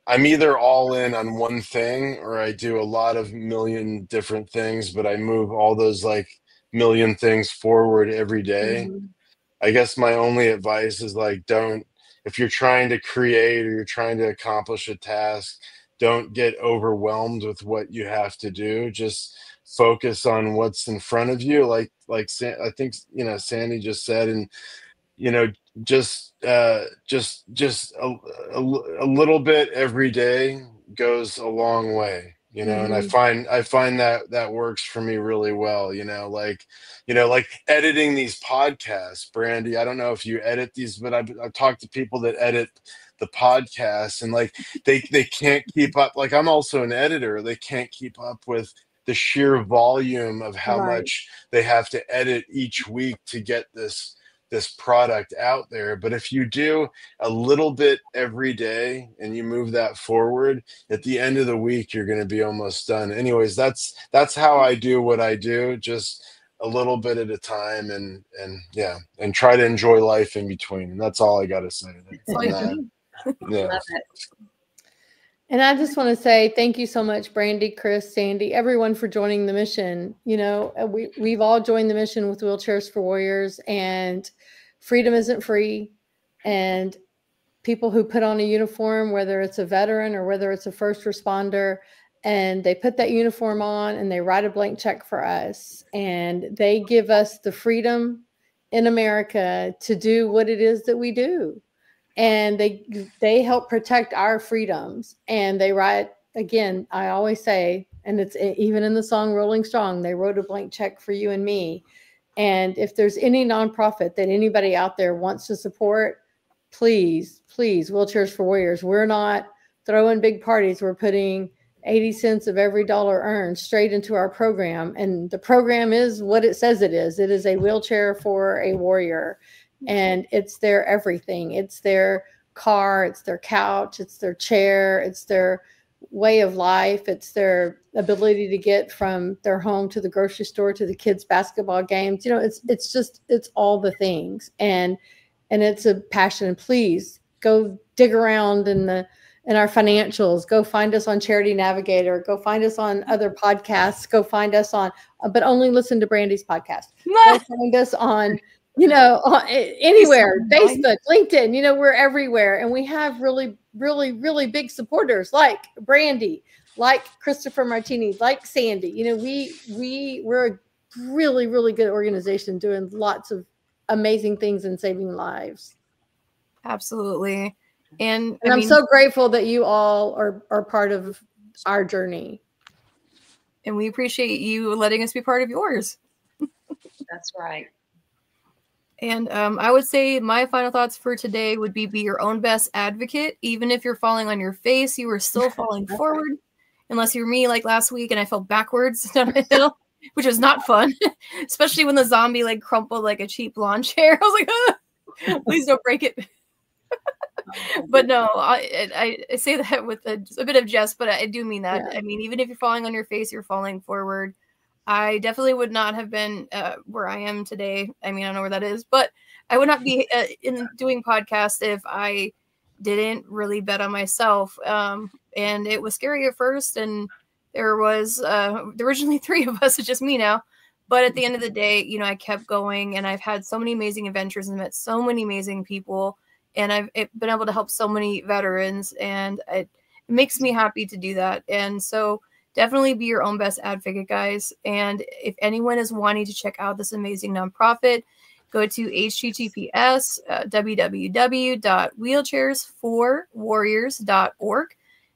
I'm either all in on one thing or I do a lot of million different things, but I move all those like million things forward every day. Mm-hmm. I guess my only advice is, like, if you're trying to create or you're trying to accomplish a task, don't get overwhelmed with what you have to do. Just focus on what's in front of you. Like I think, Sandee just said, and, just a little bit every day goes a long way, and I find that works for me really well, like editing these podcasts. Brandy, I don't know if you edit these, but I've talked to people that edit the podcasts, and like they can't keep up. Like, I'm also an editor. They can't keep up with the sheer volume of how much they have to edit each week to get this product out there. But if you do a little bit every day and you move that forward, at the end of the week you're going to be almost done. Anyways, that's how I do what I do, just a little bit at a time, and try to enjoy life in between. And that's all I got to say. Yeah. Love it. And I just want to say thank you so much, Brandy, Chris, Sandee, everyone, for joining the mission. We've all joined the mission with Wheelchairs for Warriors, and freedom isn't free. And people who put on a uniform, whether it's a veteran or whether it's a first responder, and they put that uniform on and they write a blank check for us, and they give us the freedom in America to do what it is that we do. And they help protect our freedoms. And they write, again, I always say, and it's even in the song Rolling Strong, they wrote a blank check for you and me. And if there's any nonprofit that anybody out there wants to support, please, Wheelchairs for Warriors. We're not throwing big parties. We're putting 80 cents of every dollar earned straight into our program. And the program is what it says it is. It is a wheelchair for a warrior. And it's their everything. It's their car, it's their couch, it's their chair, it's their way of life, it's their ability to get from their home to the grocery store to the kids' basketball games. It's all the things. And it's a passion. And please go dig around in our financials. Go find us on Charity Navigator. Go find us on other podcasts. Go find us on, but only listen to Brandy's podcast. Go find us on, anywhere, Facebook, LinkedIn, we're everywhere. And we have really, really, really big supporters like Brandy, like Christoper Martíni, like Sandee. We're a really, really good organization doing lots of amazing things and saving lives. Absolutely. And I'm so grateful that you all are part of our journey. And we appreciate you letting us be part of yours. That's right. And I would say my final thoughts for today would be your own best advocate. Even if you're falling on your face, you are still falling forward. Unless you're me, like last week, and I fell backwards down a hill, which was not fun. Especially when the zombie like crumpled like a cheap lawn chair. I was like, please don't break it. But no, I say that with a bit of jest, but I do mean that. Yeah. I mean, even if you're falling on your face, you're falling forward. I definitely would not have been where I am today. I mean, I don't know where that is, but I would not be in doing podcasts if I didn't really bet on myself. And it was scary at first. And there was originally 3 of us. It's just me now. But at the end of the day, you know, I kept going, and I've had so many amazing adventures and met so many amazing people. And I've been able to help so many veterans, and it makes me happy to do that. And so definitely be your own best advocate, guys. And if anyone is wanting to check out this amazing nonprofit, go to https www.wheelchairsforwarriors.org.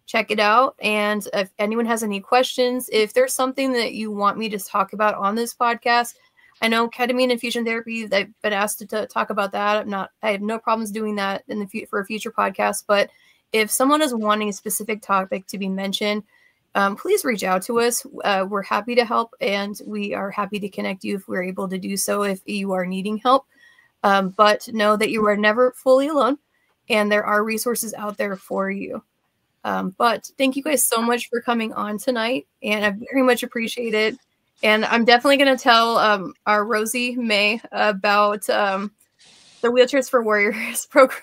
Check it out. And if anyone has any questions, if there's something that you want me to talk about on this podcast, I know ketamine and fusion therapy, I've been asked to talk about that. I have no problems doing that for a future podcast. But if someone is wanting a specific topic to be mentioned, please reach out to us. We're happy to help, and we are happy to connect you if we're able to do so if you are needing help. But know that you are never fully alone, and there are resources out there for you. But thank you guys so much for coming on tonight, and I very much appreciate it. And I'm definitely going to tell our Rosie May about the Wheelchairs for Warriors program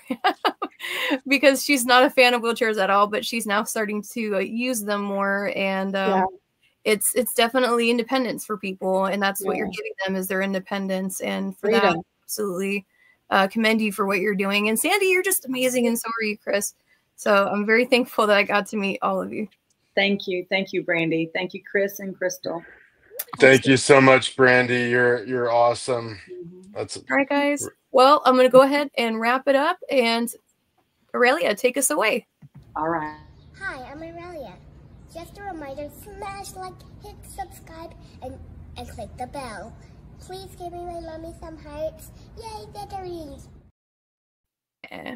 because she's not a fan of wheelchairs at all, but she's now starting to use them more. And it's definitely independence for people, and that's what you're giving them is their independence. And for that, absolutely commend you for what you're doing. And Sandee, you're just amazing, and so are you, Chris. So I'm very thankful that I got to meet all of you. Thank you. Thank you, Brandy. Thank you, Chris and Crystal. Thank you so much, Brandy. You're awesome. That's all right, guys. Well, I'm going to go ahead and wrap it up, and Aurelia, take us away. All right. Hi, I'm Aurelia. Just a reminder, smash like, hit subscribe, and click the bell. Please give me my mommy some hearts. Yay, victories! Yeah.